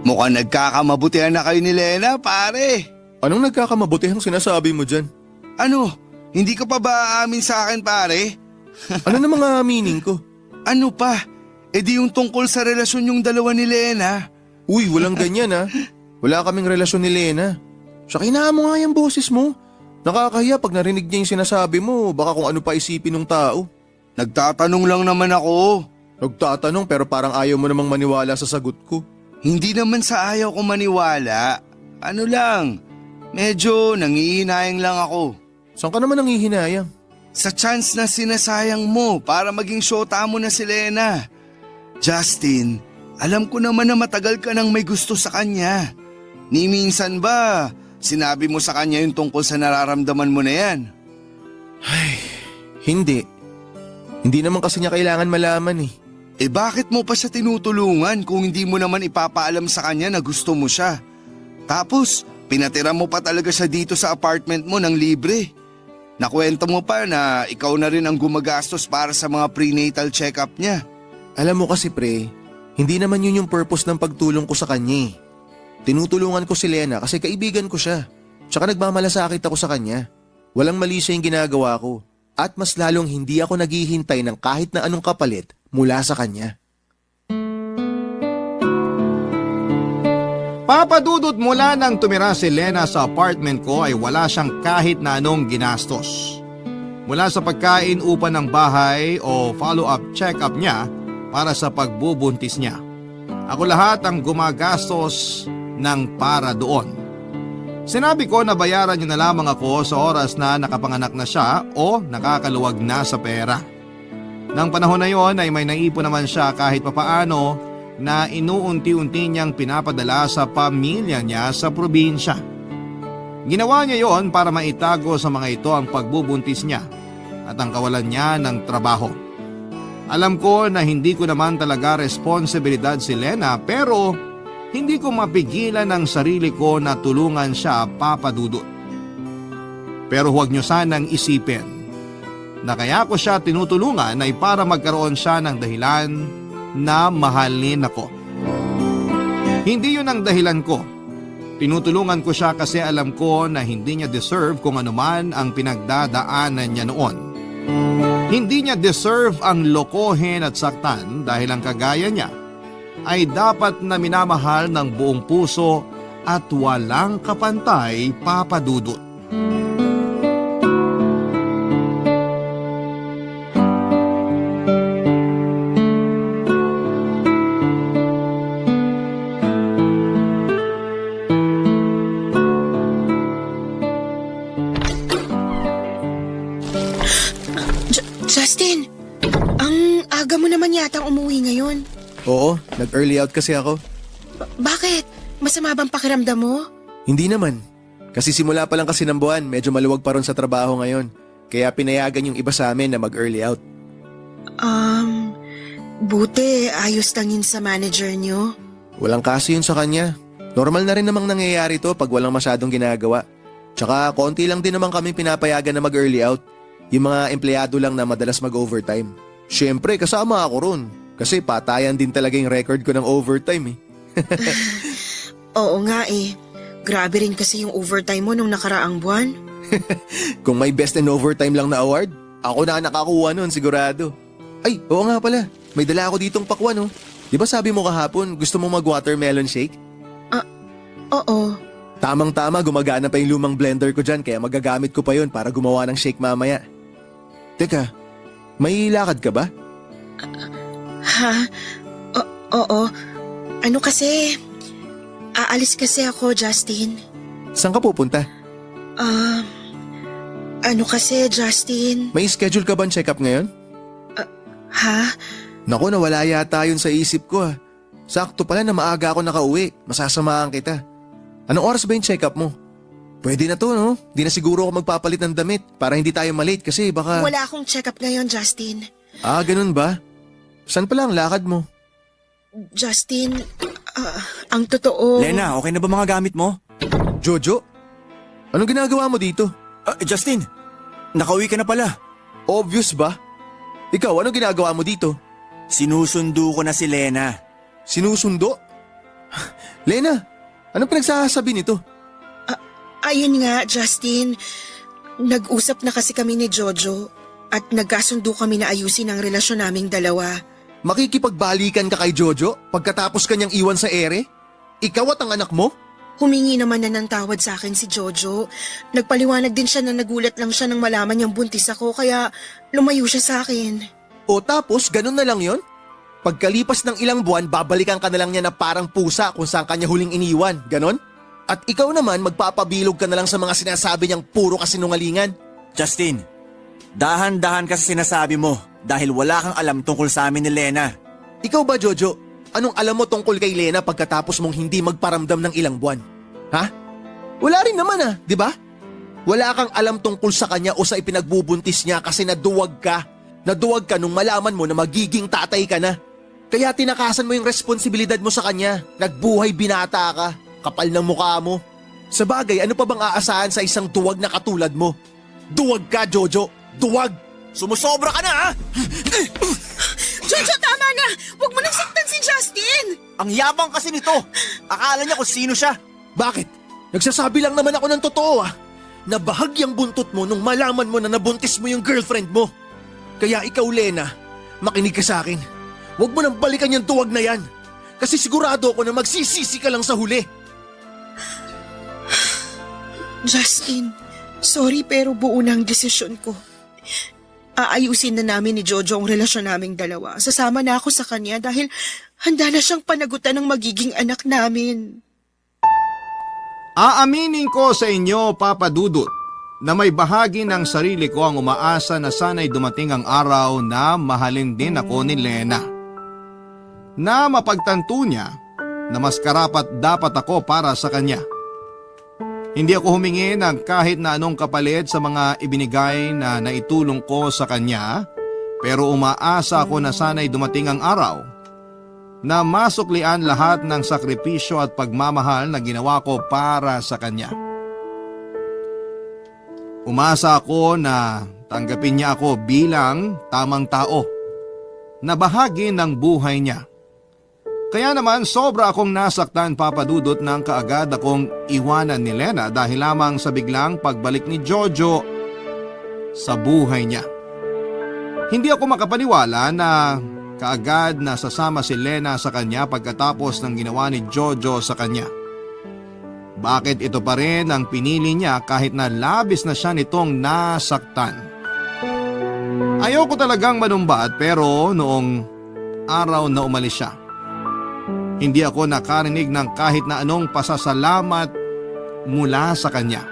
Mukhang nagkakamabutihan na kayo ni Lena, pare. Anong nagkakamabutihang sinasabi mo dyan? Ano? Hindi ka pa ba aamin sa akin, pare? Ano na mga meaning ko? Ano pa? E di yung tungkol sa relasyon yung dalawa ni Lena. Uy, walang ganyan ah. Wala kaming relasyon ni Lena. Siya kinaan mo nga yung boses mo. Nakakahiya pag narinig niya yung sinasabi mo, baka kung ano pa isipin ng tao. Nagtatanong lang naman ako. Nagtatanong pero parang ayaw mo namang maniwala sa sagot ko. Hindi naman sa ayaw ko maniwala. Ano lang, medyo nangihinayang lang ako. Saan ka naman nangihinayang? Sa chance na sinasayang mo para maging syota mo na si Lena. Justin, alam ko naman na matagal ka nang may gusto sa kanya. Ni minsan ba, sinabi mo sa kanya yung tungkol sa nararamdaman mo na yan? Ay, hindi. Hindi naman kasi niya kailangan malaman eh. Eh bakit mo pa siya tinutulungan kung hindi mo naman ipapaalam sa kanya na gusto mo siya? Tapos, pinatira mo pa talaga siya dito sa apartment mo ng libre. Nakwento mo pa na ikaw na rin ang gumagastos para sa mga prenatal check-up niya. Alam mo kasi pre, hindi naman yun yung purpose ng pagtulong ko sa kanya eh. Tinutulungan ko si Lena kasi kaibigan ko siya. Tsaka nagmamalasakit ako sa kanya. Walang mali siya yung ginagawa ko. At mas lalong hindi ako naghihintay ng kahit na anong kapalit mula sa kanya. Papadudot mula nang tumira si Lena sa apartment ko ay wala siyang kahit na anong ginastos. Mula sa pagkain upa ng bahay o follow-up check-up niya para sa pagbubuntis niya. Ako lahat ang gumagastos ng para doon. Sinabi ko na bayaran niyo na lamang ako sa oras na nakapanganak na siya o nakakaluwag na sa pera. Nang panahon na yon ay may naipon naman siya kahit papaano na inuunti-unti niyang pinapadala sa pamilya niya sa probinsya. Ginawa niya yon para maitago sa mga ito ang pagbubuntis niya at ang kawalan niya ng trabaho. Alam ko na hindi ko naman talaga responsibilidad si Lena pero hindi ko mapigilan ang sarili ko na tulungan siya, Papa Dudut. Pero huwag niyo sanang isipin na kaya ko siya tinutulungan ay para magkaroon siya ng dahilan na mahalin ako. Hindi yun ang dahilan ko. Tinutulungan ko siya kasi alam ko na hindi niya deserve kung ano man ang pinagdadaanan niya noon. Hindi niya deserve ang lokohin at saktan dahil ang kagaya niya ay dapat na minamahal ng buong puso at walang kapantay, Papa Dudut. Justin, ang aga mo naman yatang umuwi ngayon. Oo, nag-early out kasi ako. Bakit? Masama bang pakiramdam mo? Hindi naman. Kasi simula pa lang kasi ng buwan, medyo maluwag pa ron sa trabaho ngayon. Kaya pinayagan yung iba sa amin na mag-early out. Buti ayos lang yun sa manager nyo. Walang kaso yun sa kanya. Normal na rin namang nangyayari to pag walang masyadong ginagawa. Tsaka konti lang din naman kami pinapayagan na mag-early out. Yung mga empleyado lang na madalas mag-overtime. Siyempre, kasama ako ron. Kasi patayan din talaga yung record ko ng overtime eh. Oo nga eh. Grabe rin kasi yung overtime mo nung nakaraang buwan. Kung may best in overtime lang na award, ako na nakakuha nun sigurado. Ay, oo nga pala. May dala ako ditong pakwan oh. Di ba sabi mo kahapon gusto mo mag-watermelon shake? Oo. Tamang-tama, gumagana pa yung lumang blender ko dyan kaya magagamit ko pa yun para gumawa ng shake mamaya. Teka, may lakad ka ba? Ha? Oo. Ano kasi? Aalis kasi ako, Justin. Saan ka pupunta? Ano kasi, Justin? May schedule ka ba check-up ngayon? Ha? Naku, nawala yata yun sa isip ko ah. Sakto pala na maaga ako nakauwi. Masasamahan kita. Anong oras ba yung check-up mo? Pwede na to, no? Di na siguro ako magpapalit ng damit para hindi tayo malate kasi baka... Wala akong check-up ngayon, Justin. Ah, ganun ba? Saan pala ang lakad mo? Justin, ang totoo... Lena, okay na ba mga gamit mo? Jojo? Anong ginagawa mo dito? Justin, nakauwi ka na pala. Obvious ba? Ikaw, anong ginagawa mo dito? Sinusundo ko na si Lena. Sinusundo? Lena, anong pinagsasabi nito? Ayun nga, Justin. Nag-usap na kasi kami ni Jojo at nagkasundo kami na ayusin ang relasyon naming dalawa. Makikipagbalikan ka kay Jojo pagkatapos kanyang iwan sa ere? Ikaw at ang anak mo? Humingi naman na ng tawad sa akin si Jojo. Nagpaliwanag din siya na nagulat lang siya nang malaman niyang buntis ako kaya lumayo siya sa akin. O tapos, ganun na lang yon? Pagkalipas ng ilang buwan, babalikan ka na lang niya na parang pusa kung saan kanya huling iniwan. Ganon? At ikaw naman, magpapabilog ka na lang sa mga sinasabi niyang puro kasinungalingan. Justin, dahan-dahan kasi sinasabi mo dahil wala kang alam tungkol sa amin ni Lena. Ikaw ba, Jojo? Anong alam mo tungkol kay Lena pagkatapos mong hindi magparamdam ng ilang buwan? Ha? Wala rin naman di ba? Wala kang alam tungkol sa kanya o sa ipinagbubuntis niya kasi naduwag ka. Naduwag ka nung malaman mo na magiging tatay ka na. Kaya tinakasan mo yung responsibilidad mo sa kanya. Nagbuhay binata ka. Kapal ng mukha mo. Sa bagay, ano pa bang aasahan sa isang duwag na katulad mo? Duwag ka, Jojo. Duwag! Sumusobra ka na ha? Jojo, tama na! Huwag mo nang saktan si Justin! Ang yabang kasi nito. Akala niya kung sino siya. Bakit? Nagsasabi lang naman ako ng totoo na bahagyang buntot mo nung malaman mo na nabuntis mo yung girlfriend mo. Kaya ikaw, Lena, makinig ka sa akin. Huwag mo nang balikan yung duwag na yan. Kasi sigurado ako na magsisisi ka lang sa huli. Justin, sorry pero buo na ang desisyon ko. Aayusin na namin ni Jojo ang relasyon naming dalawa. Sasama na ako sa kanya dahil handa na siyang panagutan ng magiging anak namin. Aaminin ko sa inyo, Papa Dudut, na may bahagi ng sarili ko ang umaasa na sana'y dumating ang araw na mahalin din ako ni Lena. Na mapagtanto niya na mas karapat dapat ako para sa kanya. Hindi ako humingi ng kahit na anong kapalit sa mga ibinigay na naitulong ko sa kanya, pero umaasa ako na sana'y dumating ang araw na masuklian lahat ng sakripisyo at pagmamahal na ginawa ko para sa kanya. Umasa ako na tanggapin niya ako bilang tamang tao na bahagi ng buhay niya. Kaya naman sobra akong nasaktan, Papa Dudut, nang kaagad akong iwanan ni Lena dahil lamang sa biglang pagbalik ni Jojo sa buhay niya. Hindi ako makapaniwala na kaagad nasasama si Lena sa kanya pagkatapos ng ginawa ni Jojo sa kanya. Bakit ito pa rin ang pinili niya kahit na labis na siya nitong nasaktan? Ayoko talagang manumbat pero noong araw na umalis siya, hindi ako nakarinig ng kahit na anong pasasalamat mula sa kanya.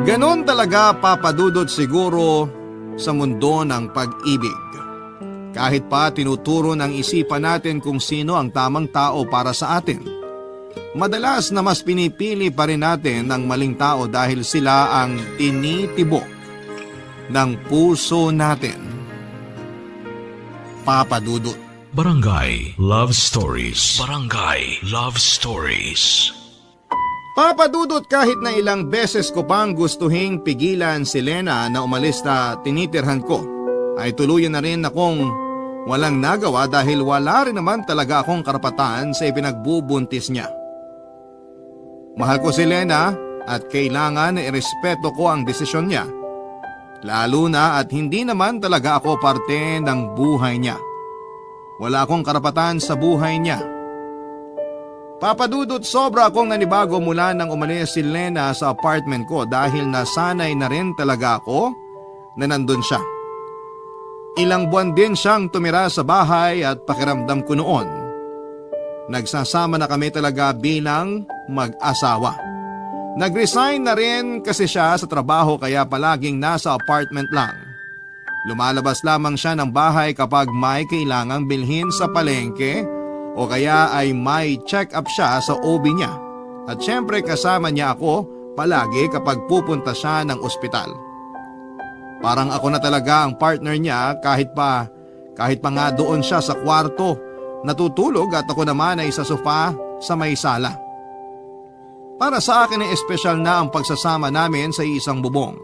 Ganon talaga, Papa Dudut, siguro sa mundo ng pag-ibig. Kahit pa tinuturo ng isipan natin kung sino ang tamang tao para sa atin, madalas na mas pinipili pa rin natin ang maling tao dahil sila ang tinitibok ng puso natin. Papa Dudut. Barangay Love Stories. Barangay Love Stories. Papa Dudut, kahit na ilang beses ko pang gustuhing pigilan si Lena na umalis na tinitirhan ko, ay tuluyan na rin akong walang nagawa dahil wala rin naman talaga akong karapatan sa ipinagbubuntis niya. Mahal ko si Lena at kailangan na irespeto ko ang desisyon niya, lalo na at hindi naman talaga ako parte ng buhay niya. Wala akong karapatan sa buhay niya. Papa Dudut, sobra akong nanibago mula nang umalis si Lena sa apartment ko dahil nasanay na rin talaga ako na nandun siya. Ilang buwan din siyang tumira sa bahay at pakiramdam ko noon, nagsasama na kami talaga bilang mag-asawa. Nag-resign na rin kasi siya sa trabaho kaya palaging nasa apartment lang. Lumalabas lamang siya ng bahay kapag may kailangang bilhin sa palengke o kaya ay may check-up siya sa OB niya. At syempre kasama niya ako palagi kapag pupunta siya ng ospital. Parang ako na talaga ang partner niya kahit pa nga doon siya sa kwarto natutulog at ako naman ay sa sofa sa may sala. Para sa akin ay espesyal na ang pagsasama namin sa isang bubong.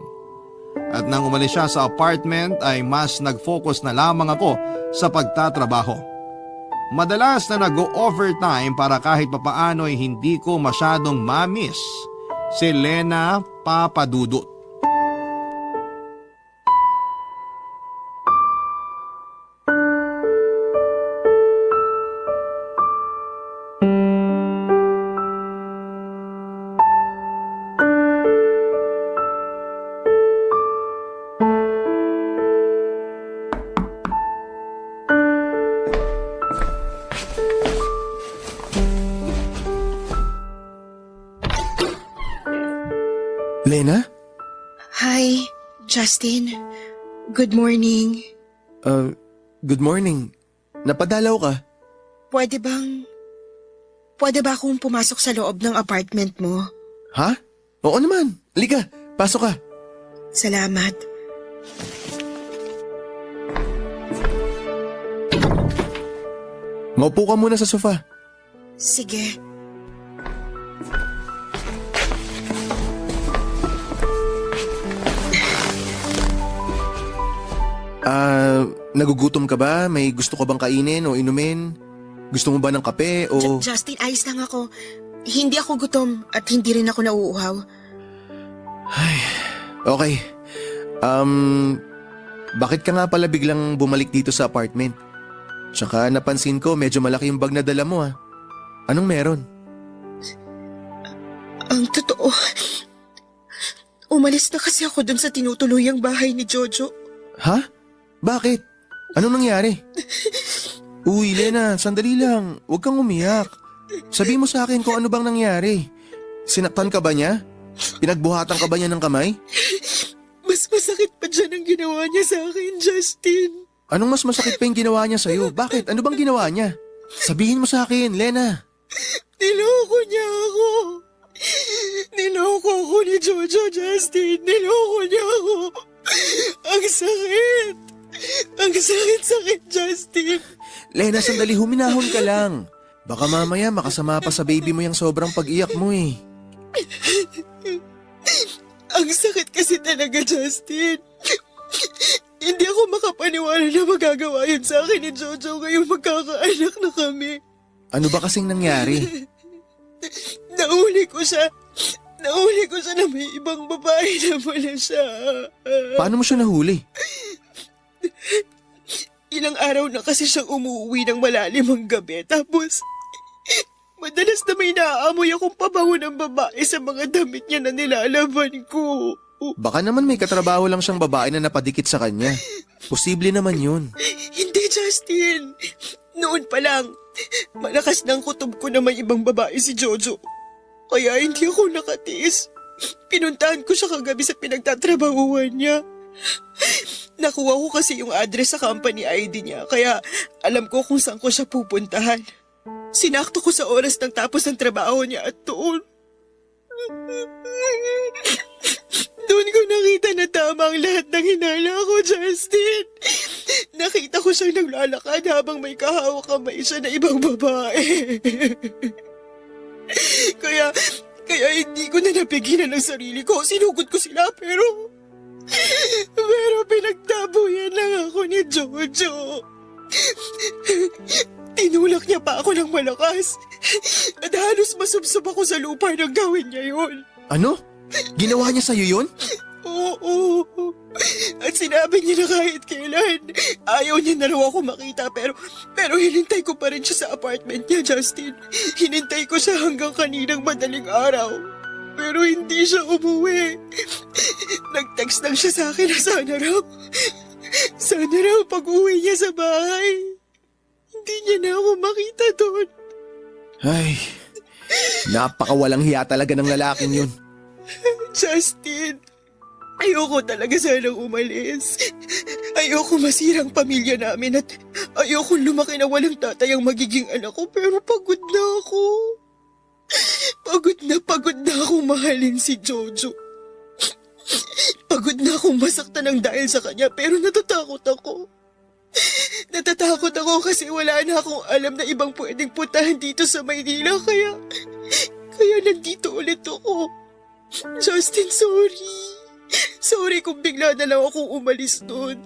At nang umalis siya sa apartment ay mas nag-focus na lamang ako sa pagtatrabaho. Madalas na nag-overtime para kahit papaano ay hindi ko masyadong ma-miss si Lena, Papa Dudut. Lena? Hi, Justin. Good morning. Good morning. Napadalaw ka? Pwede ba akong pumasok sa loob ng apartment mo? Ha? Oo naman. Halika, pasok ka. Salamat. Maupo ka muna sa sofa. Sige. Nagugutom ka ba? May gusto ka bang kainin o inumin? Gusto mo ba ng kape o... Justin, ayos lang ako. Hindi ako gutom at hindi rin ako nauuhaw. Okay. Bakit ka nga pala biglang bumalik dito sa apartment? Tsaka napansin ko medyo malaki yung bag na dala mo ah. Anong meron? Ang totoo, umalis na kasi ako dun sa tinutuluyang bahay ni Jojo. Ha? Bakit? Anong nangyari? Uy, Lena, sandali lang. Huwag kang umiyak. Sabi mo sa akin kung ano bang nangyari. Sinaktan ka ba niya? Pinagbuhatan ka ba niya ng kamay? Mas masakit pa dyan ang ginawa niya sa akin, Justin. Anong mas masakit pa yung ginawa niya sa'yo? Bakit? Ano bang ginawa niya? Sabihin mo sa akin, Lena. Niloko niya ako. Niloko ako ni Jojo, Justin. Niloko niya ako. Ang sakit. Ang sakit-sakit, Justin. Lena, sandali, huminahon ka lang. Baka mamaya makasama pa sa baby mo yung sobrang pag-iyak mo eh. Ang sakit kasi talaga, Justin. Hindi ako makapaniwala na magagawa yun sa akin ni Jojo ngayong magkakaanak na kami. Ano ba kasing nangyari? Nahuli ko siya na may ibang babae na pala siya. Paano mo siya nahuli? Ilang araw na kasi siyang umuwi ng malalim ang gabi. Tapos, madalas na may naaamoy akong pabango ng babae sa mga damit niya na nilalaban ko. Baka naman may katrabaho lang siyang babae na napadikit sa kanya. Posible naman yun. Hindi, Justin. Noon pa lang, malakas ng kutob ko na may ibang babae si Jojo. Kaya hindi ako nakatiis. Pinuntahan ko siya kagabi sa pinagtatrabahuan niya. Nakuha ko kasi yung address sa company ID niya, kaya alam ko kung saan ko siya pupuntahan. Sinakto ko sa oras ng tapos ng trabaho niya at doon. Doon ko nakita na tama ang lahat ng hinala ko, Justin. Nakita ko siyang naglalakad habang may kahawak kamay siya na ibang babae. Kaya hindi ko na napigilan ang sarili ko. Sinugod ko sila pero pinagtabuyan lang ako ni Jojo. Tinulak niya pa ako ng malakas. At halos masubsob ako sa lupa nang gawin niya yun. Ano? Ginawa niya sa'yo yun? Oo. At sinabi niya na kahit kailan, ayaw niya na raw ako makita pero hinintay ko pa rin siya sa apartment niya, Justin. Hinintay ko siya hanggang kaninang madaling araw. Pero hindi siya umuwi. Nag-text lang siya sa akin na sana raw pag-uwi niya sa bahay. Hindi niya na ako makita doon. Ay, napakawalang hiya talaga ng lalaking yun. Justin, ayoko talaga sanang umalis. Ayoko masirang pamilya namin at ayoko lumaki na walang tatay ang magiging anak ko pero pagod na ako. Pagod na akong mahalin si Jojo. Pagod na akong masaktan ng dahil sa kanya pero natatakot ako. Natatakot ako kasi wala na akong alam na ibang pwedeng puntahan dito sa Maynila kaya nandito ulit ako. Justin, sorry. Sorry kung bigla na lang akong umalis doon.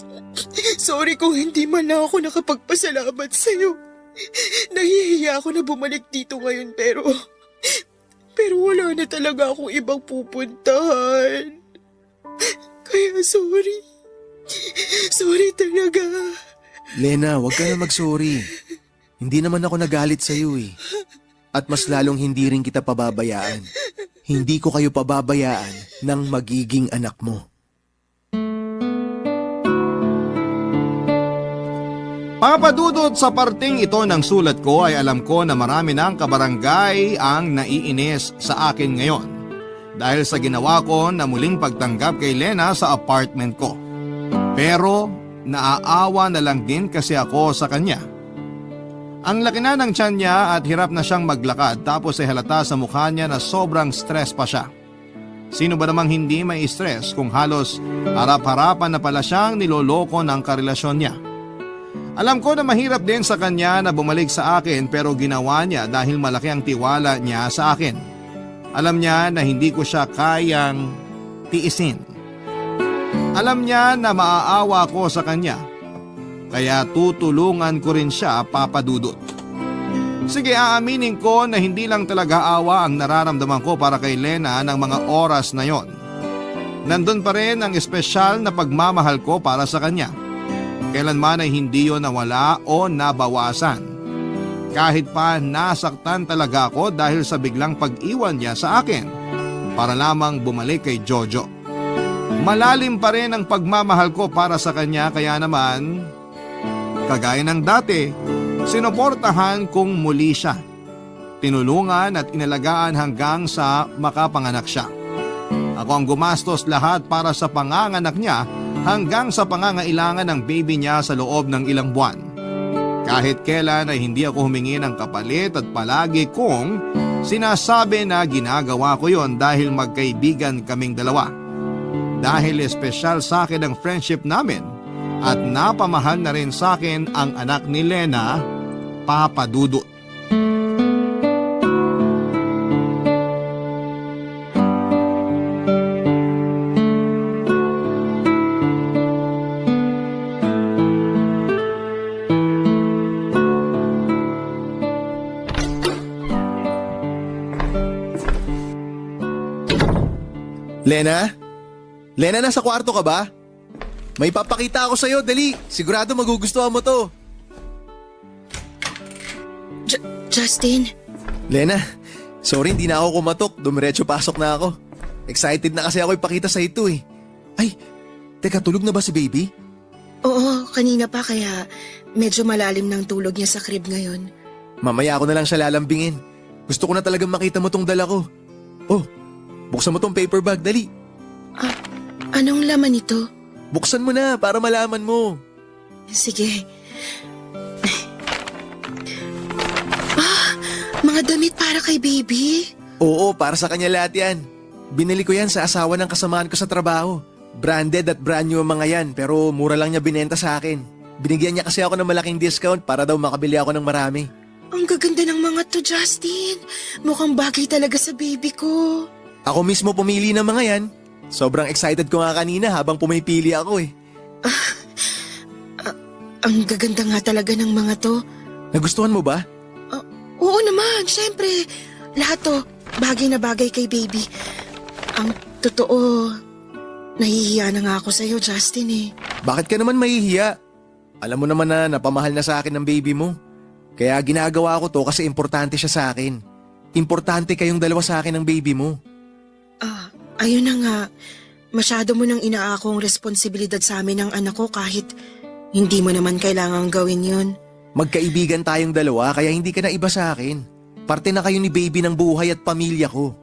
Sorry kung hindi man lang ako nakapagpasalamat sa'yo. Nahihiya ako na bumalik dito ngayon pero wala na talaga akong ibang pupuntahan. Kaya sorry. Sorry talaga. Lena, huwag ka na mag-sorry. Hindi naman ako nagalit sa'yo eh. At mas lalong hindi rin kita pababayaan. Hindi ko kayo pababayaan ng magiging anak mo. Papadudot sa parting ito ng sulat ko ay alam ko na marami ng kabarangay ang naiinis sa akin ngayon dahil sa ginawa ko na muling pagtanggap kay Lena sa apartment ko. Pero naaawa na lang din kasi ako sa kanya. Ang laki na ng tiyan niya at hirap na siyang maglakad tapos ay halata sa mukha niya na sobrang stress pa siya. Sino ba namang hindi may stress kung halos harap-harapan na pala siyang niloloko ng karelasyon niya? Alam ko na mahirap din sa kanya na bumalik sa akin pero ginawa niya dahil malaki ang tiwala niya sa akin. Alam niya na hindi ko siya kayang tiisin. Alam niya na maaawa ko sa kanya. Kaya tutulungan ko rin siya, Papa Dudut. Sige, aaminin ko na hindi lang talaga awa ang nararamdaman ko para kay Lena ng mga oras na yon. Nandun pa rin ang espesyal na pagmamahal ko para sa kanya. Kailanman ay hindi yon nawala o nabawasan. Kahit pa nasaktan talaga ako dahil sa biglang pag-iwan niya sa akin para lamang bumalik kay Jojo. Malalim pa rin ang pagmamahal ko para sa kanya, kaya naman, kagaya ng dati, sinuportahan kong muli siya. Tinulungan at inalagaan hanggang sa makapanganak siya. Ako ang gumastos lahat para sa panganganak niya hanggang sa pangangailangan ng baby niya sa loob ng ilang buwan. Kahit kailan ay hindi ako humingi ng kapalit at palagi kong sinasabi na ginagawa ko yon dahil magkaibigan kaming dalawa. Dahil espesyal sa akin ang friendship namin at napamahal na rin sa akin ang anak ni Lena, Papa Dudut. Lena? Lena, nasa kwarto ka ba? May papakita ako sa'yo, dali. Sigurado magugustuhan mo to. Justin, Lena, sorry hindi na ako kumatok. Dumiretso pasok na ako. Excited na kasi ako ipakita sa ito eh. Ay, teka, tulog na ba si baby? oo, kanina pa kaya medyo malalim ng tulog niya sa crib ngayon. Mamaya ako na lang siya lalambingin. Gusto ko na talagang makita mo tong dala ko. Oh, buksan mo tong paper bag, dali. Anong laman ito? Buksan mo na para malaman mo. Sige. Mga damit para kay baby? Oo, para sa kanya lahat yan. Binili ko yan sa asawa ng kasamaan ko sa trabaho. Branded at brand new ang mga yan, pero mura lang niya binenta sa akin. Binigyan niya kasi ako ng malaking discount para daw makabili ako ng marami. Ang gaganda ng mga to, Justin. Mukhang bagay talaga sa baby ko. Ako mismo pumili ng mga yan. Sobrang excited ko nga kanina habang pumipili ako eh. Ang gaganda nga talaga ng mga to. Nagustuhan mo ba? Oo naman, syempre. Lahat to, bagay na bagay kay baby. Ang totoo, nahihiya na nga ako sa'yo, Justin eh. Bakit ka naman mahihiya? Alam mo naman na napamahal na sa akin ng baby mo. Kaya ginagawa ko to kasi importante siya sa akin. Importante kayong dalawa sa akin ng baby mo. Ayun na nga, masyado mo nang inaakong responsibilidad sa amin ng anak ko kahit hindi mo naman kailangang gawin yun. Magkaibigan tayong dalawa kaya hindi ka na iba sa akin. Parte na kayo ni baby ng buhay at pamilya ko.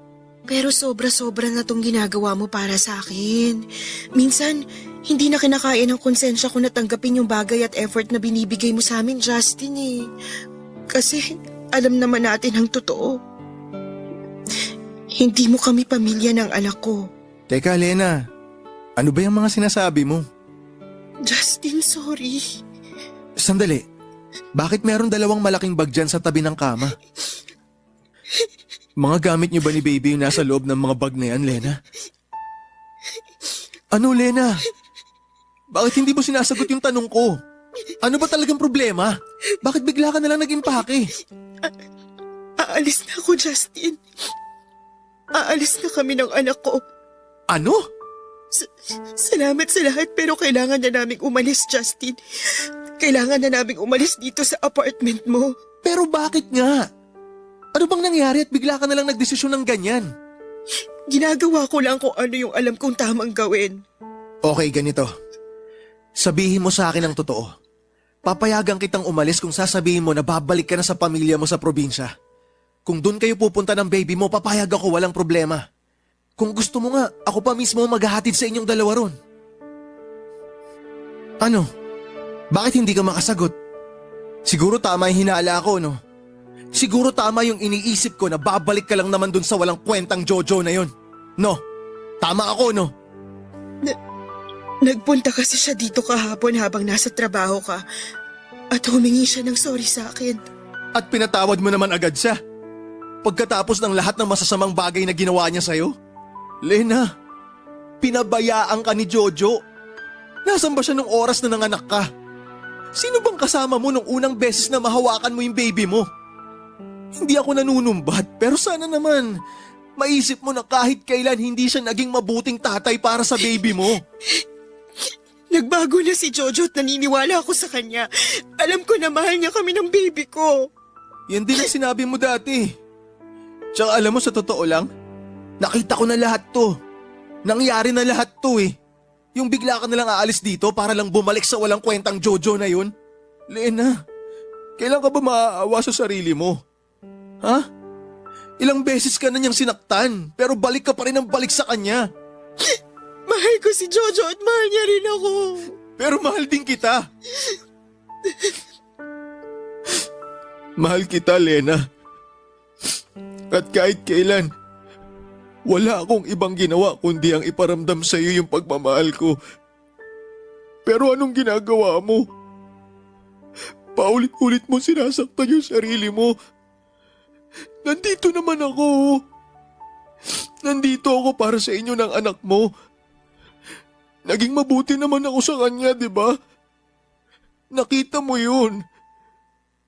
Pero sobra-sobra na tong ginagawa mo para sa akin. Minsan, hindi na kinakaya ng konsensya ko na tanggapin yung bagay at effort na binibigay mo sa amin, Justin eh. Kasi alam naman natin ang totoo. Hindi mo kami pamilya ng anak ko. Teka, Lena. Ano ba yung mga sinasabi mo? Justin, sorry. Sandali. Bakit meron dalawang malaking bag dyan sa tabi ng kama? Mga gamit niyo ba ni baby yung nasa loob ng mga bag na yan, Lena? Ano, Lena? Bakit hindi mo sinasagot yung tanong ko? Ano ba talagang problema? Bakit bigla ka nalang nag-impake? Aalis na ako, Justin. Aalis na kami ng anak ko. Ano? Salamat sa lahat pero kailangan na naming umalis, Justin. Kailangan na naming umalis dito sa apartment mo. Pero bakit nga? Ano bang nangyari at bigla ka nalang nagdesisyon ng ganyan? Ginagawa ko lang kung ano yung alam kong tamang gawin. Okay, ganito. Sabihin mo sa akin ang totoo. Papayagan kitang umalis kung sasabihin mo na babalik ka na sa pamilya mo sa probinsya. Kung doon kayo pupunta ng baby mo, papayag ako, walang problema. Kung gusto mo nga, ako pa mismo maghahatid sa inyong dalawa ron. Ano? Bakit hindi ka makasagot? Siguro tama yung hinala ko, no? Siguro tama yung iniisip ko na babalik ka lang naman doon sa walang kwentang Jojo na yun. No? Tama ako, no? Nagpunta kasi siya dito kahapon habang nasa trabaho ka at humingi siya ng sorry sa akin. At pinatawad mo naman agad siya. Pagkatapos ng lahat ng masasamang bagay na ginawa niya sa'yo? Lena, pinabayaan ka ni Jojo. Nasaan ba siya nung oras na nanganak ka? Sino bang kasama mo nung unang beses na mahawakan mo yung baby mo? Hindi ako nanunumbat, pero sana naman maisip mo na kahit kailan hindi siya naging mabuting tatay para sa baby mo. Nagbago na si Jojo at naniniwala ako sa kanya. Alam ko na mahal niya kami ng baby ko. Yan din ang sinabi mo dati. Tsaka alam mo, sa totoo lang, nakita ko na lahat to. Nangyari na lahat to eh. Yung bigla ka nalang aalis dito para lang bumalik sa walang kwentang Jojo na yun. Lena, kailan ka ba maaawa sa sarili mo? Ha? Ilang beses ka na niyang sinaktan, pero balik ka pa rin ang balik sa kanya. Mahal ko si Jojo at mahal niya rin ako. Pero mahal din kita. Mahal kita, Lena. At kahit kailan, wala akong ibang ginawa kundi ang iparamdam sa iyo yung pagmamahal ko. Pero anong ginagawa mo? Paulit-ulit mo sinasaktan yung sarili mo. Nandito naman ako. Nandito ako para sa inyo ng anak mo. Naging mabuti naman ako sa kanya, di ba? Nakita mo yun.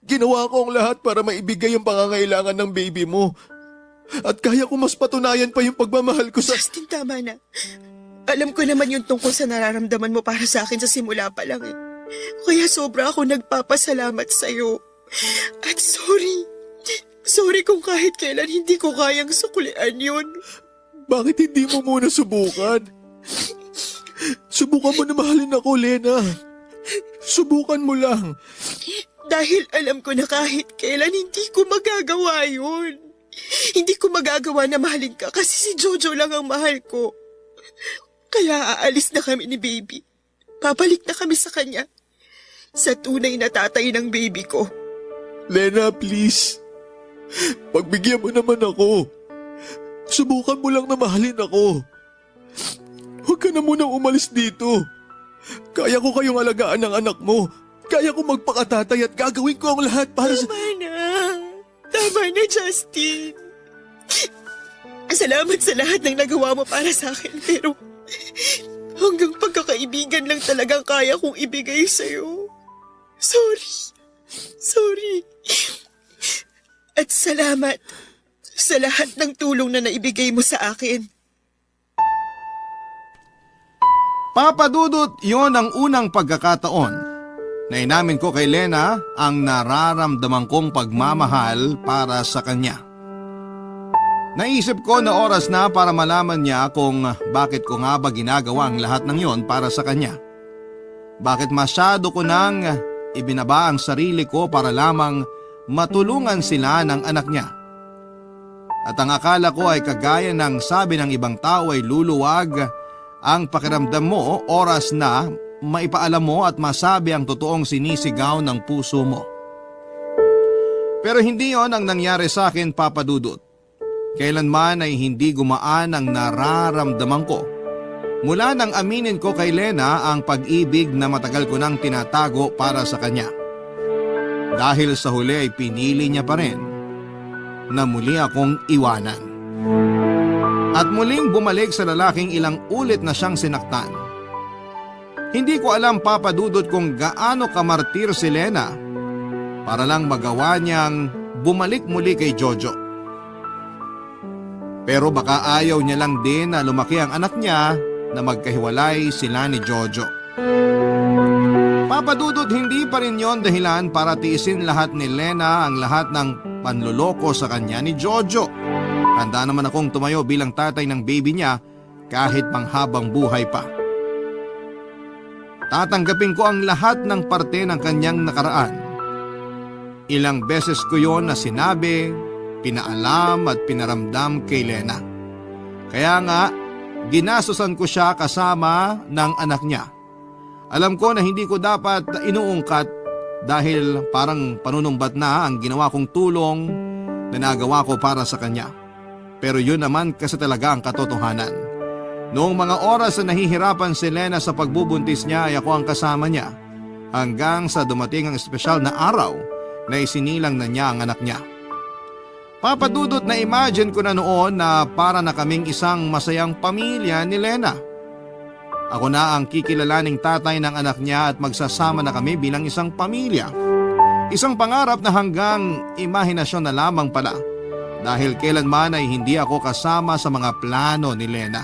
Ginawa ko ang lahat para maibigay yung pangangailangan ng baby mo. At kaya ko mas patunayan pa yung pagmamahal ko sa... Justin, tama na. Alam ko naman yung tungkol sa nararamdaman mo para sa akin sa simula pa lang eh. Kaya sobra ako nagpapasalamat sa'yo. At sorry. Sorry kung kahit kailan hindi ko kayang suklian yun. Bakit hindi mo muna subukan? Subukan mo na mahalin ako, Lena. Subukan mo lang. Dahil alam ko na kahit kailan hindi ko magagawa yun. Hindi ko magagawa na mahalin ka kasi si Jojo lang ang mahal ko. Kaya aalis na kami ni baby. Papalik na kami sa kanya. Sa tunay na tatay ng baby ko. Lena, please. Pagbigyan mo naman ako. Subukan mo lang na mahalin ako. Huwag ka na munang umalis dito. Kaya ko kayong alagaan ng anak mo. Kaya ko magpakatatay at gagawin ko ang lahat para sa... Tama na, Justin. Salamat sa lahat ng nagawa mo para sa akin, pero hanggang pagkakaibigan lang talagang kaya kong ibigay sa'yo. Sorry. At salamat sa lahat ng tulong na naibigay mo sa akin. Papadudot, yon ang unang pagkakataon na inamin ko kay Lena ang nararamdaman kong pagmamahal para sa kanya. Naisip ko na oras na para malaman niya kung bakit ko nga ba ginagawa ang lahat ng yon para sa kanya. Bakit masyado ko nang ibinaba ang sarili ko para lamang matulungan sila ng anak niya. At ang akala ko ay kagaya ng sabi ng ibang tao ay luluwag ang pakiramdam mo oras na maipaalam mo at masabi ang totoong sinisigaw ng puso mo. Pero hindi yon ang nangyari sa akin, Papa Dudut. Kailanman ay hindi gumaan ang nararamdaman ko. Mula nang aminin ko kay Lena ang pag-ibig na matagal ko nang tinatago para sa kanya. Dahil sa huli ay pinili niya pa rin na muli akong iwanan. At muling bumalik sa lalaking ilang ulit na siyang sinaktan. Hindi ko alam, Papa Dudut, kung gaano kamartir si Lena para lang magawa niyang bumalik muli kay Jojo. Pero baka ayaw niya lang din na lumaki ang anak niya na magkahiwalay sila ni Jojo. Papa Dudut, hindi pa rin yon dahilan para tiisin lahat ni Lena ang lahat ng panloloko sa kanya ni Jojo. Handa naman akong tumayo bilang tatay ng baby niya kahit panghabang buhay pa. Tatanggapin ko ang lahat ng parte ng kanyang nakaraan. Ilang beses ko yon na sinabi, pinaalam at pinaramdam kay Lena. Kaya nga, ginasusan ko siya kasama ng anak niya. Alam ko na hindi ko dapat inuungkat dahil parang panunumbat na ang ginawa kong tulong na nagawa ko para sa kanya. Pero yun naman kasi talaga ang katotohanan. Noong mga oras na nahihirapan si Lena sa pagbubuntis niya ay ako ang kasama niya hanggang sa dumating ang espesyal na araw na isinilang na niya ang anak niya. Papa Dudut, na imagine ko na noon na para na kaming isang masayang pamilya ni Lena. Ako na ang kikilalaning tatay ng anak niya at magsasama na kami bilang isang pamilya. Isang pangarap na hanggang imahinasyon na lamang pala dahil kailanman ay hindi ako kasama sa mga plano ni Lena.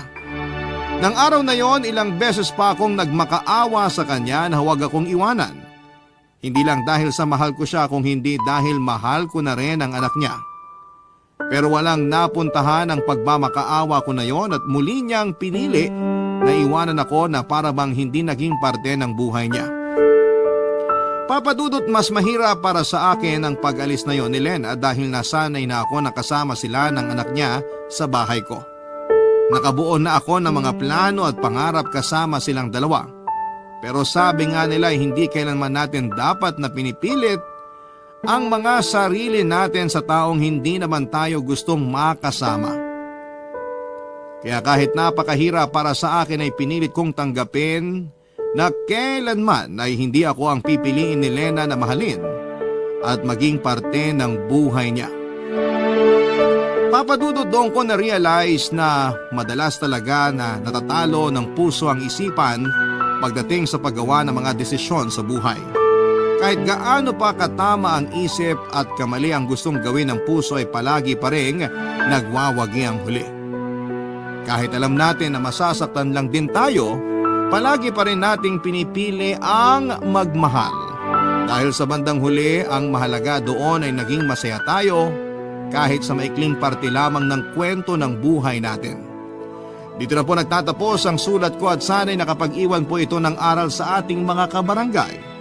Nang araw na yon, ilang beses pa akong nagmakaawa sa kanya na huwag akong iwanan. Hindi lang dahil sa mahal ko siya kung hindi dahil mahal ko na rin ang anak niya. Pero walang napuntahan ang pagmamakaawa ko na yon at muli niyang pinili na iwanan ako na para bang hindi naging parte ng buhay niya. Papadudot, mas mahirap para sa akin ang pag-alis na yon ni Lena dahil nasanay na ako nakasama sila ng anak niya sa bahay ko. Nakabuo na ako ng mga plano at pangarap kasama silang dalawa. Pero sabi nga nila hindi kailanman natin dapat na pinipilit ang mga sarili natin sa taong hindi naman tayo gustong makasama. Kaya kahit napakahirap para sa akin ay pinilit kong tanggapin na kailanman ay hindi ako ang pipiliin ni Lena na mahalin at maging parte ng buhay niya. Papadudod doon ko na-realize na madalas talaga na natatalo ng puso ang isipan pagdating sa paggawa ng mga desisyon sa buhay. Kahit gaano pa katama ang isip at kamali ang gustong gawin ng puso ay palagi pa rin nagwawagi ang huli. Kahit alam natin na masasaktan lang din tayo, palagi pa rin nating pinipili ang magmahal. Dahil sa bandang huli, ang mahalaga doon ay naging masaya tayo kahit sa maikling parte lamang ng kwento ng buhay natin. Dito na po nagtatapos ang sulat ko at sana'y nakapag-iwan po ito ng aral sa ating mga kabarangay.